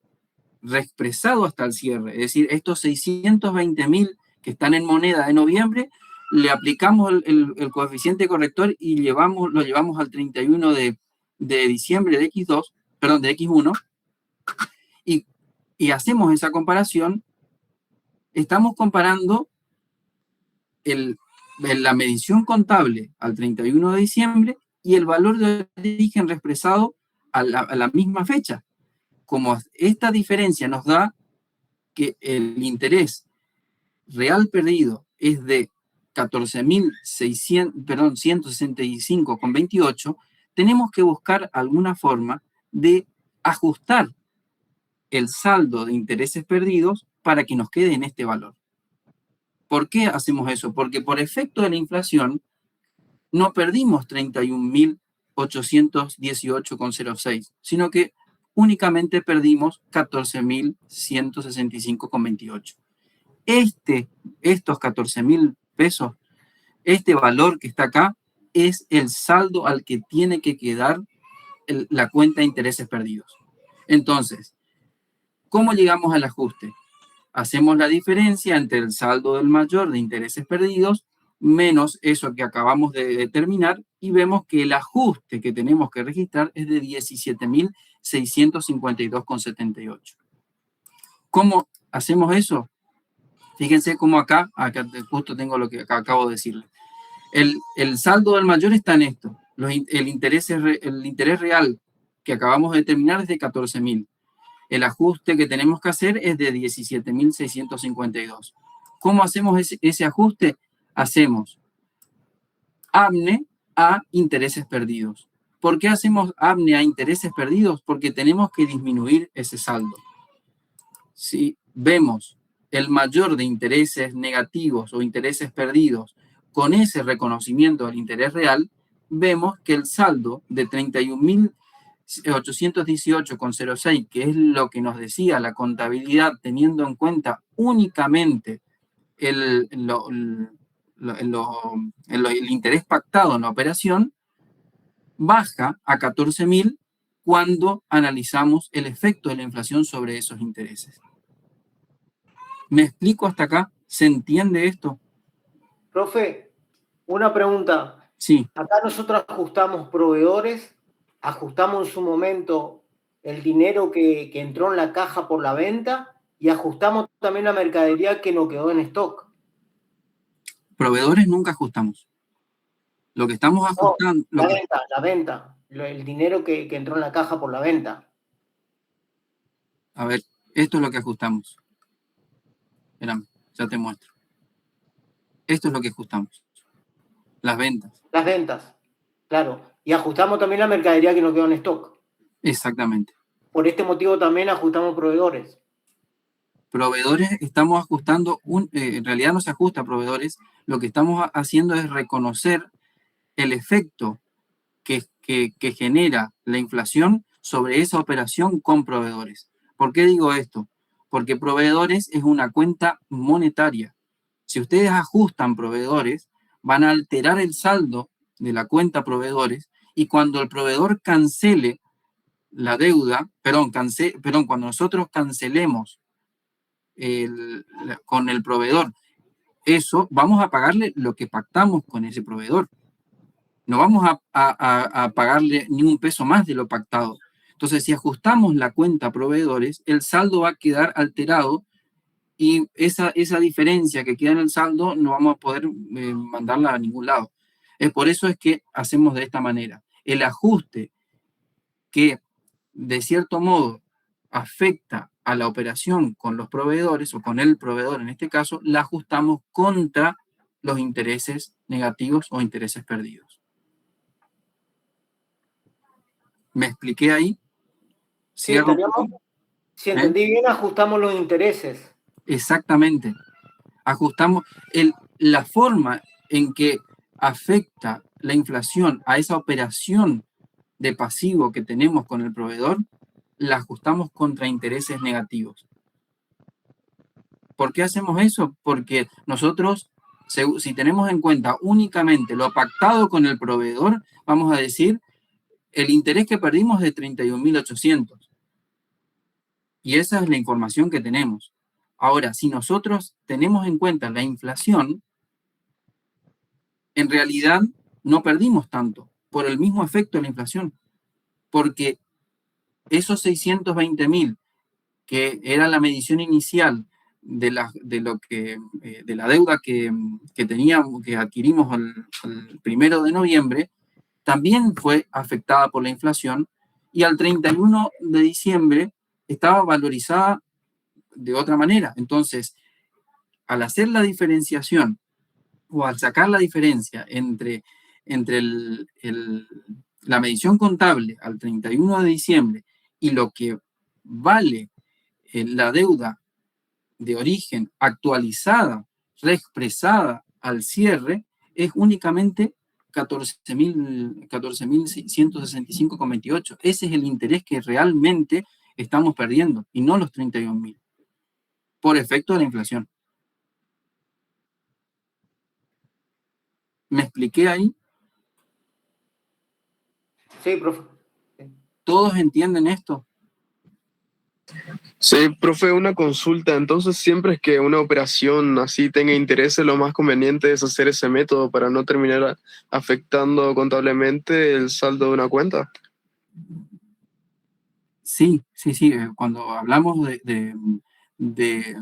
reexpresado hasta el cierre, es decir, estos 620.000 que están en moneda de noviembre, le aplicamos el coeficiente corrector y lo llevamos al 31 de diciembre de X2, perdón, de X1, y hacemos esa comparación. Estamos comparando la medición contable al 31 de diciembre y el valor de origen reexpresado a la misma fecha. Como esta diferencia nos da que el interés real perdido es de 165,28, tenemos que buscar alguna forma de ajustar el saldo de intereses perdidos para que nos quede en este valor. ¿Por qué hacemos eso? Porque por efecto de la inflación no perdimos 31.818,06, sino que únicamente perdimos 14.165,28. Estos 14.000 pesos, este valor que está acá, es el saldo al que tiene que quedar la cuenta de intereses perdidos. Entonces, ¿cómo llegamos al ajuste? Hacemos la diferencia entre el saldo del mayor de intereses perdidos menos eso que acabamos de determinar y vemos que el ajuste que tenemos que registrar es de 17.652,78. ¿Cómo hacemos eso? Fíjense cómo acá justo tengo lo que acabo de decirle. El saldo del mayor está en esto. El interés real que acabamos de determinar es de 14.000. El ajuste que tenemos que hacer es de 17.652. ¿Cómo hacemos ese ajuste? Hacemos ABNE a intereses perdidos. ¿Por qué hacemos ABNE a intereses perdidos? Porque tenemos que disminuir ese saldo. Si vemos el mayor de intereses negativos o intereses perdidos con ese reconocimiento del interés real, vemos que el saldo de 31.818,06, que es lo que nos decía la contabilidad teniendo en cuenta únicamente el interés pactado en la operación, baja a 14.000 cuando analizamos el efecto de la inflación sobre esos intereses. ¿Me explico hasta acá? ¿Se entiende esto? Profe, una pregunta. Sí. Acá nosotros ajustamos proveedores, ajustamos en su momento el dinero que entró en la caja por la venta y ajustamos también la mercadería que no quedó en stock. Proveedores nunca ajustamos. Lo que estamos ajustando... No, la venta, el dinero que entró en la caja por la venta. A ver, esto es lo que ajustamos. Espérame, ya te muestro. Esto es lo que ajustamos. Las ventas. Las ventas, claro. Y ajustamos también la mercadería que no quedó en stock. Exactamente. Por este motivo también ajustamos proveedores. Proveedores estamos ajustando, en realidad no se ajusta a proveedores, lo que estamos haciendo es reconocer el efecto que genera la inflación sobre esa operación con proveedores. ¿Por qué digo esto? Porque proveedores es una cuenta monetaria. Si ustedes ajustan proveedores, van a alterar el saldo de la cuenta proveedores y cuando el proveedor cancele la deuda, cuando nosotros cancelemos con el proveedor, eso vamos a pagarle lo que pactamos con ese proveedor. No vamos a pagarle ni un peso más de lo pactado. Entonces, si ajustamos la cuenta proveedores, el saldo va a quedar alterado y esa diferencia que queda en el saldo no vamos a poder mandarla a ningún lado. Por eso es que hacemos de esta manera. El ajuste que, de cierto modo, afecta a la operación con los proveedores o con el proveedor en este caso, la ajustamos contra los intereses negativos o intereses perdidos. ¿Me expliqué ahí? Sí, si entendí bien, ajustamos los intereses. Exactamente. Ajustamos la forma en que afecta la inflación a esa operación de pasivo que tenemos con el proveedor, la ajustamos contra intereses negativos. ¿Por qué hacemos eso? Porque nosotros, si tenemos en cuenta únicamente lo pactado con el proveedor, vamos a decir, el interés que perdimos es de 31.800. Y esa es la información que tenemos. Ahora, si nosotros tenemos en cuenta la inflación, en realidad no perdimos tanto por el mismo efecto de la inflación. Porque esos 620.000, que era la medición inicial de la deuda que teníamos, que adquirimos el 1 de noviembre, también fue afectada por la inflación y al 31 de diciembre estaba valorizada de otra manera. Entonces, al hacer la diferenciación o al sacar la diferencia entre la medición contable al 31 de diciembre y lo que vale la deuda de origen actualizada, reexpresada al cierre, es únicamente 14.165,28. Ese es el interés que realmente estamos perdiendo y no los 31.000 por efecto de la inflación. ¿Me expliqué ahí? Sí, profe. ¿Todos entienden esto? Sí, profe, una consulta. Entonces, siempre es que una operación así tenga intereses, lo más conveniente es hacer ese método para no terminar afectando contablemente el saldo de una cuenta. Sí. Cuando hablamos de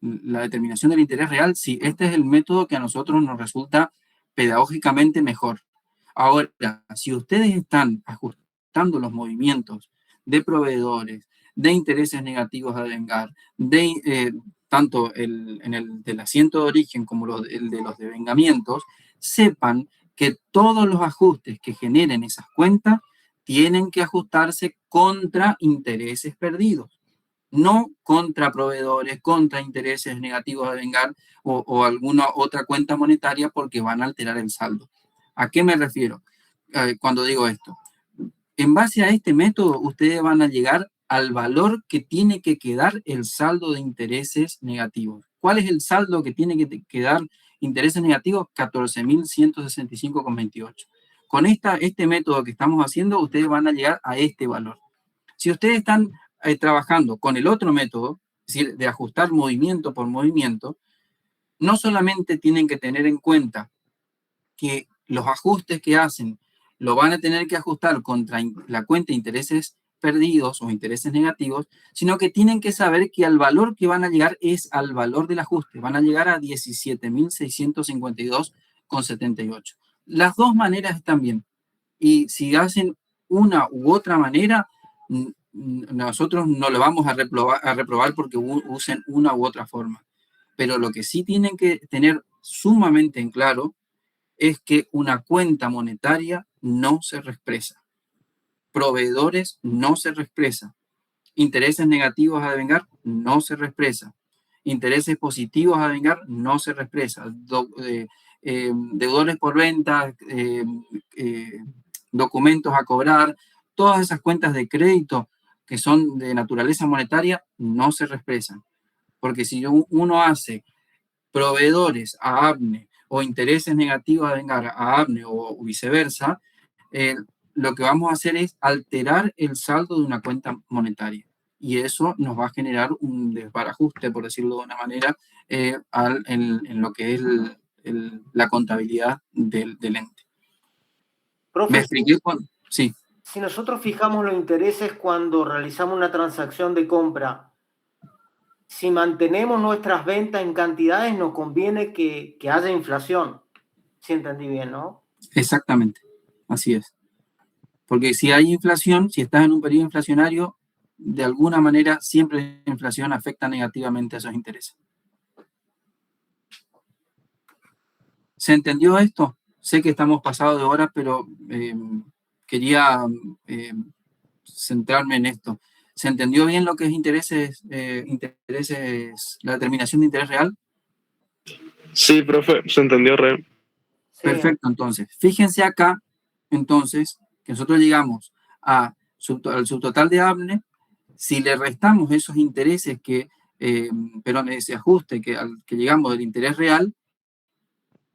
la determinación del interés real, sí, este es el método que a nosotros nos resulta pedagógicamente mejor. Ahora, si ustedes están ajustando los movimientos de proveedores, de intereses negativos a devengar, tanto en el del asiento de origen como el de los devengamientos, sepan que todos los ajustes que generen esas cuentas tienen que ajustarse contra intereses perdidos, no contra proveedores, contra intereses negativos a devengar o alguna otra cuenta monetaria, porque van a alterar el saldo. ¿A qué me refiero cuando digo esto? En base a este método, ustedes van a llegar al valor que tiene que quedar el saldo de intereses negativos. ¿Cuál es el saldo que tiene que quedar intereses negativos? 14.165,28. Con este método que estamos haciendo, ustedes van a llegar a este valor. Si ustedes están trabajando con el otro método, es decir, de ajustar movimiento por movimiento, no solamente tienen que tener en cuenta que los ajustes que hacen lo van a tener que ajustar contra la cuenta de intereses perdidos o intereses negativos, sino que tienen que saber que al valor que van a llegar es al valor del ajuste. Van a llegar a 17.652,78. Las dos maneras están bien. Y si hacen una u otra manera, nosotros no lo vamos a reprobar porque usen una u otra forma. Pero lo que sí tienen que tener sumamente en claro es que una cuenta monetaria no se reexpresa. Proveedores no se reexpresa. Intereses negativos a devengar no se reexpresa. Intereses positivos a devengar no se reexpresa. Deudores por venta, documentos a cobrar, todas esas cuentas de crédito que son de naturaleza monetaria no se reexpresan. Porque si uno hace proveedores a ABNE o intereses negativos a devengar a ABNE o viceversa, lo que vamos a hacer es alterar el saldo de una cuenta monetaria. Y eso nos va a generar un desbarajuste, por decirlo de una manera, en lo que es la contabilidad del ente. Profe, ¿Me expliqué? Sí. Si nosotros fijamos los intereses cuando realizamos una transacción de compra, si mantenemos nuestras ventas en cantidades, nos conviene que haya inflación. Si entendí bien, ¿no? Exactamente, así es. Porque si hay inflación, si estás en un periodo inflacionario, de alguna manera siempre la inflación afecta negativamente a esos intereses. ¿Se entendió esto? Sé que estamos pasados de hora, pero quería centrarme en esto. ¿Se entendió bien lo que es intereses, la determinación de interés real? Sí, profe, se entendió re. Perfecto, entonces. Fíjense acá, entonces, que nosotros llegamos al subtotal de ABNE. Si le restamos esos intereses ese ajuste al que llegamos del interés real,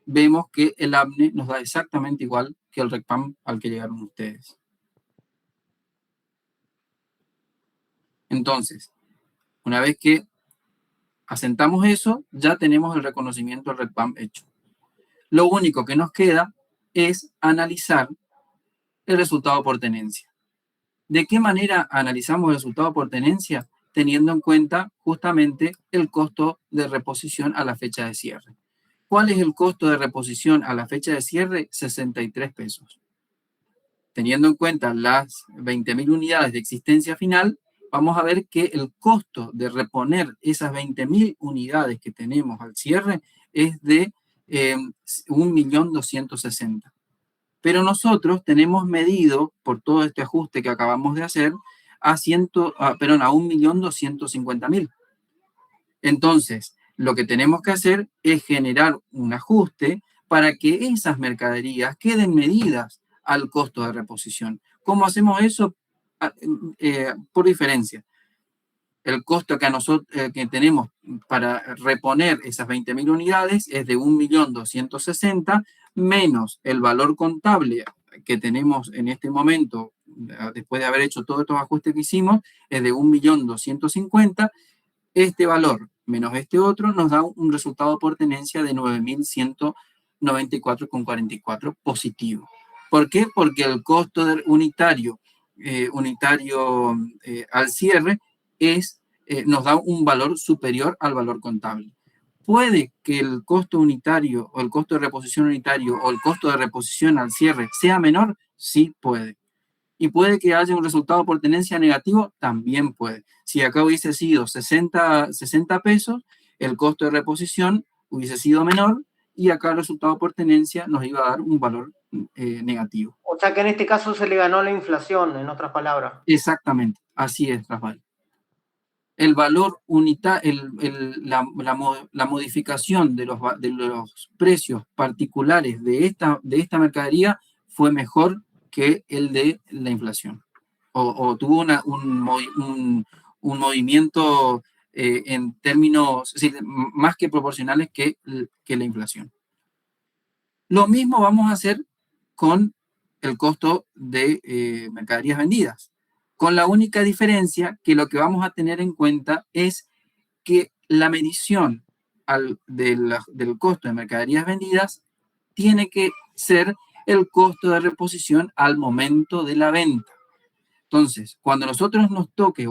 vemos que el ABNE nos da exactamente igual que el RECPAM al que llegaron ustedes. Entonces, una vez que asentamos eso, ya tenemos el reconocimiento del RECPAM hecho. Lo único que nos queda es analizar el resultado por tenencia. ¿De qué manera analizamos el resultado por tenencia? Teniendo en cuenta justamente el costo de reposición a la fecha de cierre. ¿Cuál es el costo de reposición a la fecha de cierre? 63 pesos. Teniendo en cuenta las 20.000 unidades de existencia final, vamos a ver que el costo de reponer esas 20.000 unidades que tenemos al cierre es de 1.260.000. Pero nosotros tenemos medido, por todo este ajuste que acabamos de hacer, a 1.250.000. Entonces, lo que tenemos que hacer es generar un ajuste para que esas mercaderías queden medidas al costo de reposición. ¿Cómo hacemos eso? Por diferencia. El costo que tenemos para reponer esas 20.000 unidades es de 1.260.000 menos el valor contable que tenemos en este momento, después de haber hecho todos estos ajustes que hicimos, es de 1.250.000. Este valor menos este otro nos da un resultado por tenencia de 9.194,44 positivo. ¿Por qué? Porque el costo unitario al cierre nos da un valor superior al valor contable. ¿Puede que el costo unitario o el costo de reposición unitario o el costo de reposición al cierre sea menor? Sí puede. Y puede que haya un resultado por tenencia negativo, también puede. Si acá hubiese sido 60 pesos, el costo de reposición hubiese sido menor y acá el resultado por tenencia nos iba a dar un valor negativo. O sea que en este caso se le ganó la inflación, en otras palabras. Exactamente, así es, Rafael. El valor unitario, la modificación de los precios particulares de esta mercadería fue mejor que el de la inflación. O tuvo un movimiento en términos, es decir, más que proporcionales que la inflación. Lo mismo vamos a hacer con el costo de mercaderías vendidas, con la única diferencia que lo que vamos a tener en cuenta es que la medición del costo de mercaderías vendidas tiene que ser el costo de reposición al momento de la venta. Entonces, cuando nosotros nos toque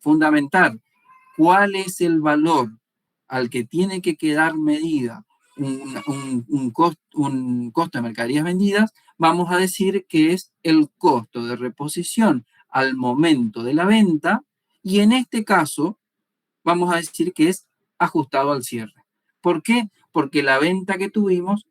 fundamentar cuál es el valor al que tiene que quedar medida un costo de mercaderías vendidas, vamos a decir que es el costo de reposición al momento de la venta, y en este caso vamos a decir que es ajustado al cierre. ¿Por qué? Porque la venta que tuvimos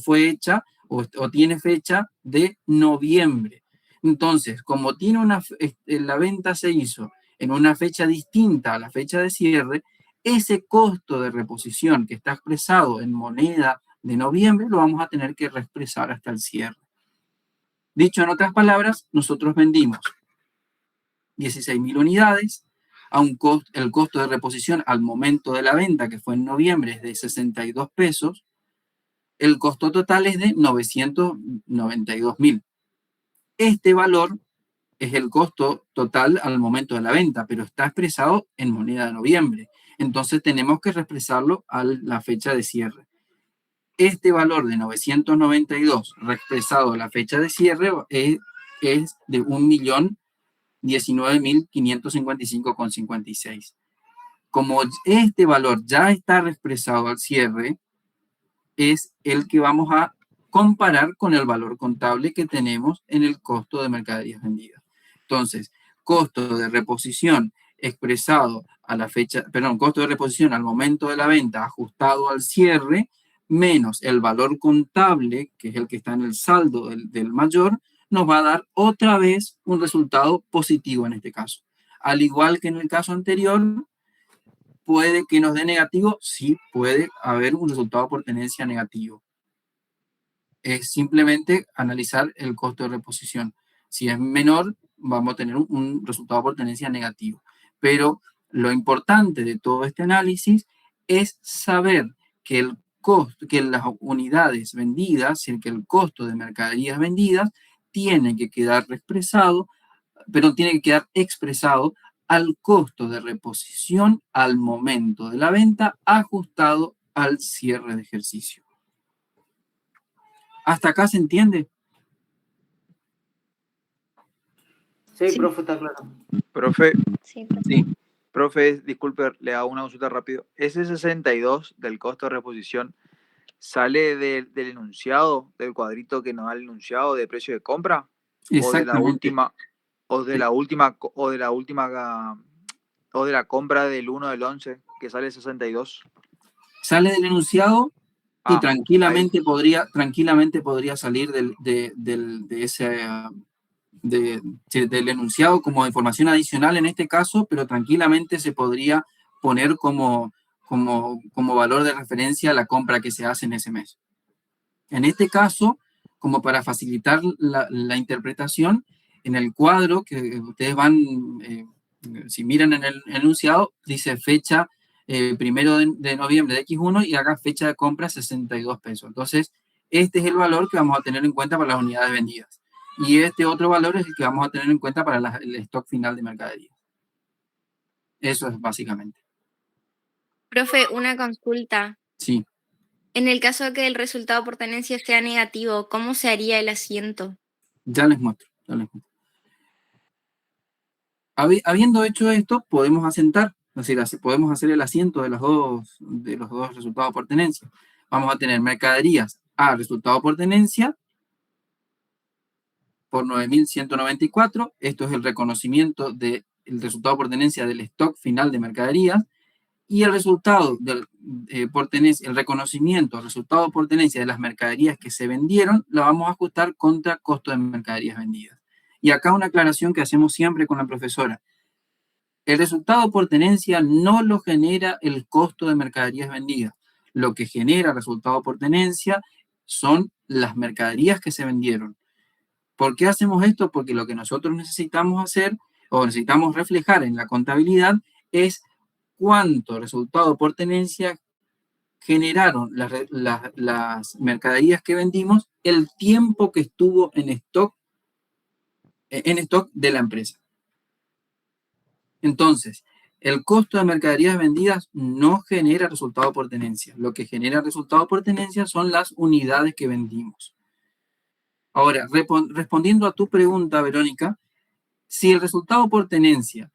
fue hecha o tiene fecha de noviembre. Entonces, como la venta se hizo en una fecha distinta a la fecha de cierre, ese costo de reposición que está expresado en moneda de noviembre lo vamos a tener que reexpresar hasta el cierre. Dicho en otras palabras, nosotros vendimos 16.000 unidades, el costo de reposición al momento de la venta, que fue en noviembre, es de 62 pesos, el costo total es de 992.000. Este valor es el costo total al momento de la venta, pero está expresado en moneda de noviembre. Entonces tenemos que reexpresarlo a la fecha de cierre. Este valor de 992 reexpresado a la fecha de cierre es de 1.019.555,56. Como este valor ya está reexpresado al cierre, es el que vamos a comparar con el valor contable que tenemos en el costo de mercaderías vendidas. Entonces, costo de reposición expresado a la fecha, costo de reposición al momento de la venta ajustado al cierre, menos el valor contable, que es el que está en el saldo del mayor, nos va a dar otra vez un resultado positivo en este caso. Al igual que en el caso anterior, puede que nos dé negativo, sí puede haber un resultado por tenencia negativo. Es simplemente analizar el costo de reposición. Si es menor, vamos a tener un resultado por tenencia negativo. Pero lo importante de todo este análisis es saber que las unidades vendidas, que el costo de mercaderías vendidas tiene que quedar expresado al costo de reposición al momento de la venta ajustado al cierre de ejercicio. ¿Hasta acá se entiende? Sí, profe, está claro. Profe, Sí. profe, disculpe, le hago una consulta rápido. ¿Ese 62 del costo de reposición sale del enunciado, del cuadrito que nos da el enunciado de precio de compra? Exactamente. ¿O de la compra del 1 del 11, que sale 62? Sale del enunciado y tranquilamente podría salir del enunciado como información adicional en este caso, pero tranquilamente se podría poner como valor de referencia la compra que se hace en ese mes. En este caso, como para facilitar la interpretación, en el cuadro que ustedes si miran en el enunciado, dice fecha 1 de noviembre de X1 y haga fecha de compra 62 pesos. Entonces, este es el valor que vamos a tener en cuenta para las unidades vendidas. Y este otro valor es el que vamos a tener en cuenta para el stock final de mercadería. Eso es básicamente. Profe, una consulta. Sí. En el caso de que el resultado por tenencia sea negativo, ¿cómo se haría el asiento? Ya les muestro. Habiendo hecho esto, podemos asentar, es decir, podemos hacer el asiento de los dos resultados por tenencia. Vamos a tener mercaderías a resultado por tenencia por 9.194. Esto es el reconocimiento del resultado por tenencia del stock final de mercaderías. Y el resultado por tenencia, el reconocimiento, el resultado por tenencia de las mercaderías que se vendieron, lo vamos a ajustar contra costo de mercaderías vendidas. Y acá una aclaración que hacemos siempre con la profesora. El resultado por tenencia no lo genera el costo de mercaderías vendidas. Lo que genera el resultado por tenencia son las mercaderías que se vendieron. ¿Por qué hacemos esto? Porque lo que nosotros necesitamos hacer o necesitamos reflejar en la contabilidad es cuánto resultado por tenencia generaron las mercaderías que vendimos el tiempo que estuvo en stock de la empresa. Entonces, el costo de mercaderías vendidas no genera resultado por tenencia. Lo que genera resultado por tenencia son las unidades que vendimos. Ahora, respondiendo a tu pregunta, Verónica, si el resultado por tenencia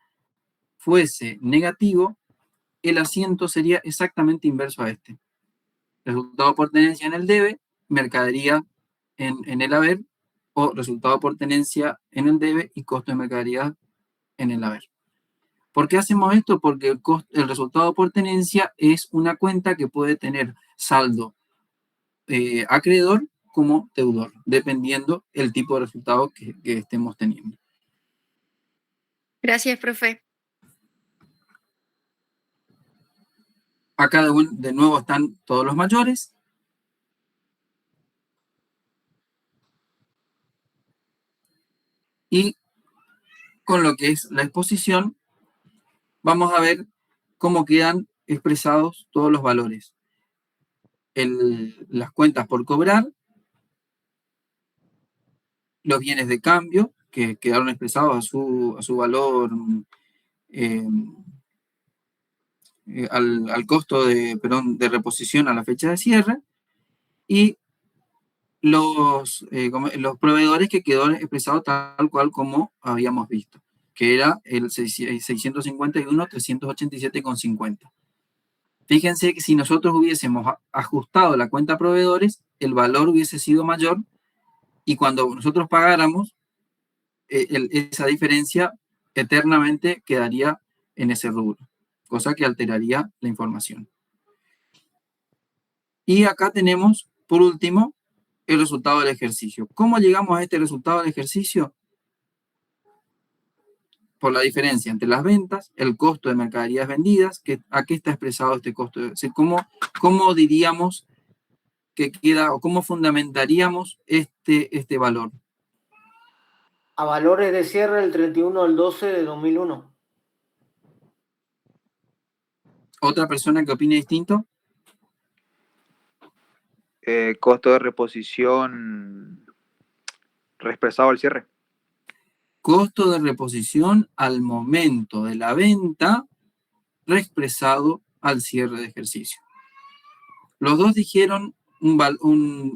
fuese negativo, el asiento sería exactamente inverso a este. Resultado por tenencia en el debe, mercadería en el haber, o resultado por tenencia en el debe y costo de mercadería en el haber. ¿Por qué hacemos esto? Porque el resultado por tenencia es una cuenta que puede tener saldo acreedor como deudor, dependiendo el tipo de resultado que estemos teniendo. Gracias, profe. Acá de nuevo están todos los mayores. Y con lo que es la exposición, vamos a ver cómo quedan expresados todos los valores. Las cuentas por cobrar, los bienes de cambio, que quedaron expresados a su valor, al costo de reposición a la fecha de cierre, y los proveedores que quedó expresado tal cual como habíamos visto, que era el 651, 387,50. Fíjense que si nosotros hubiésemos ajustado la cuenta proveedores, el valor hubiese sido mayor y cuando nosotros pagáramos, esa diferencia eternamente quedaría en ese rubro, cosa que alteraría la información. Y acá tenemos, por último, el resultado del ejercicio. ¿Cómo llegamos a este resultado del ejercicio? Por la diferencia entre las ventas, el costo de mercaderías vendidas, que aquí está expresado este costo. ¿Cómo diríamos que queda o cómo fundamentaríamos este valor? A valores de cierre el 31 del 12 de 2001. ¿Otra persona que opine distinto? Costo de reposición reexpresado al cierre. Costo de reposición al momento de la venta reexpresado al cierre de ejercicio. Los dos dijeron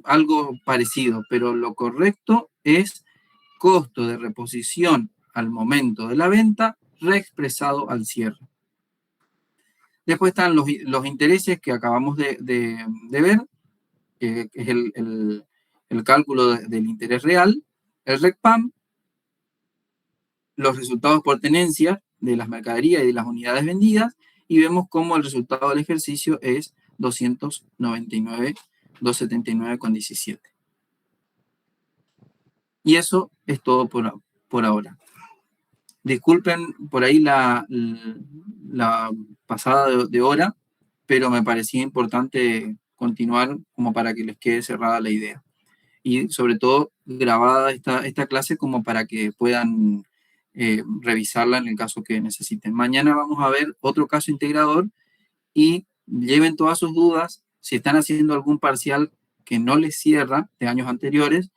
algo parecido, pero lo correcto es costo de reposición al momento de la venta reexpresado al cierre. Después están los intereses que acabamos de ver, que es el cálculo del interés real, el RECPAM, los resultados por tenencia de las mercaderías y de las unidades vendidas, y vemos cómo el resultado del ejercicio es 299,279,17. Y eso es todo por ahora. Disculpen por ahí la pasada de hora, pero me parecía importante continuar como para que les quede cerrada la idea. Y sobre todo grabada esta clase como para que puedan revisarla en el caso que necesiten. Mañana vamos a ver otro caso integrador y lleven todas sus dudas. Si están haciendo algún parcial que no les cierra de años anteriores,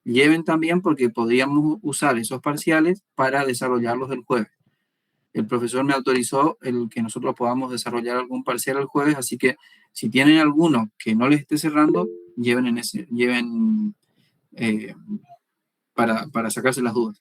lleven también porque podríamos usar esos parciales para desarrollarlos el jueves. El profesor me autorizó el que nosotros podamos desarrollar algún parcial el jueves, así que si tienen alguno que no les esté cerrando, lleven para sacarse las dudas.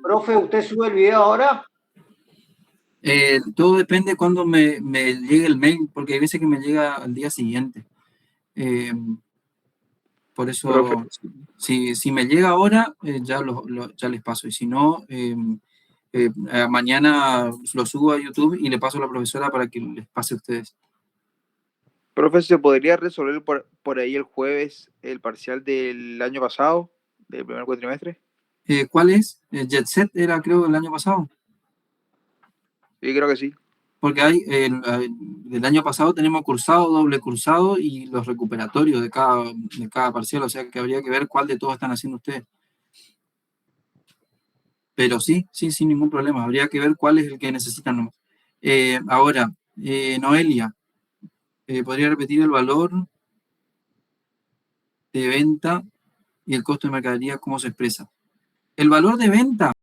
Profe, ¿usted sube el video ahora? Todo depende cuando me llegue el mail, porque hay veces que me llega al día siguiente. Por eso, Profe. si me llega ahora, ya les paso. Y si no, mañana lo subo a YouTube y le paso a la profesora para que les pase a ustedes. Profe, ¿se podría resolver por ahí el jueves el parcial del año pasado, del primer cuatrimestre? ¿Cuál es? Jet Set era, creo, el año pasado. Sí, creo que sí. Porque del año pasado tenemos cursado, doble cursado y los recuperatorios de cada parcial, o sea que habría que ver cuál de todos están haciendo ustedes. Pero sí, sin ningún problema, habría que ver cuál es el que necesitan. Ahora, Noelia, ¿podría repetir el valor de venta y el costo de mercadería, cómo se expresa? El valor de venta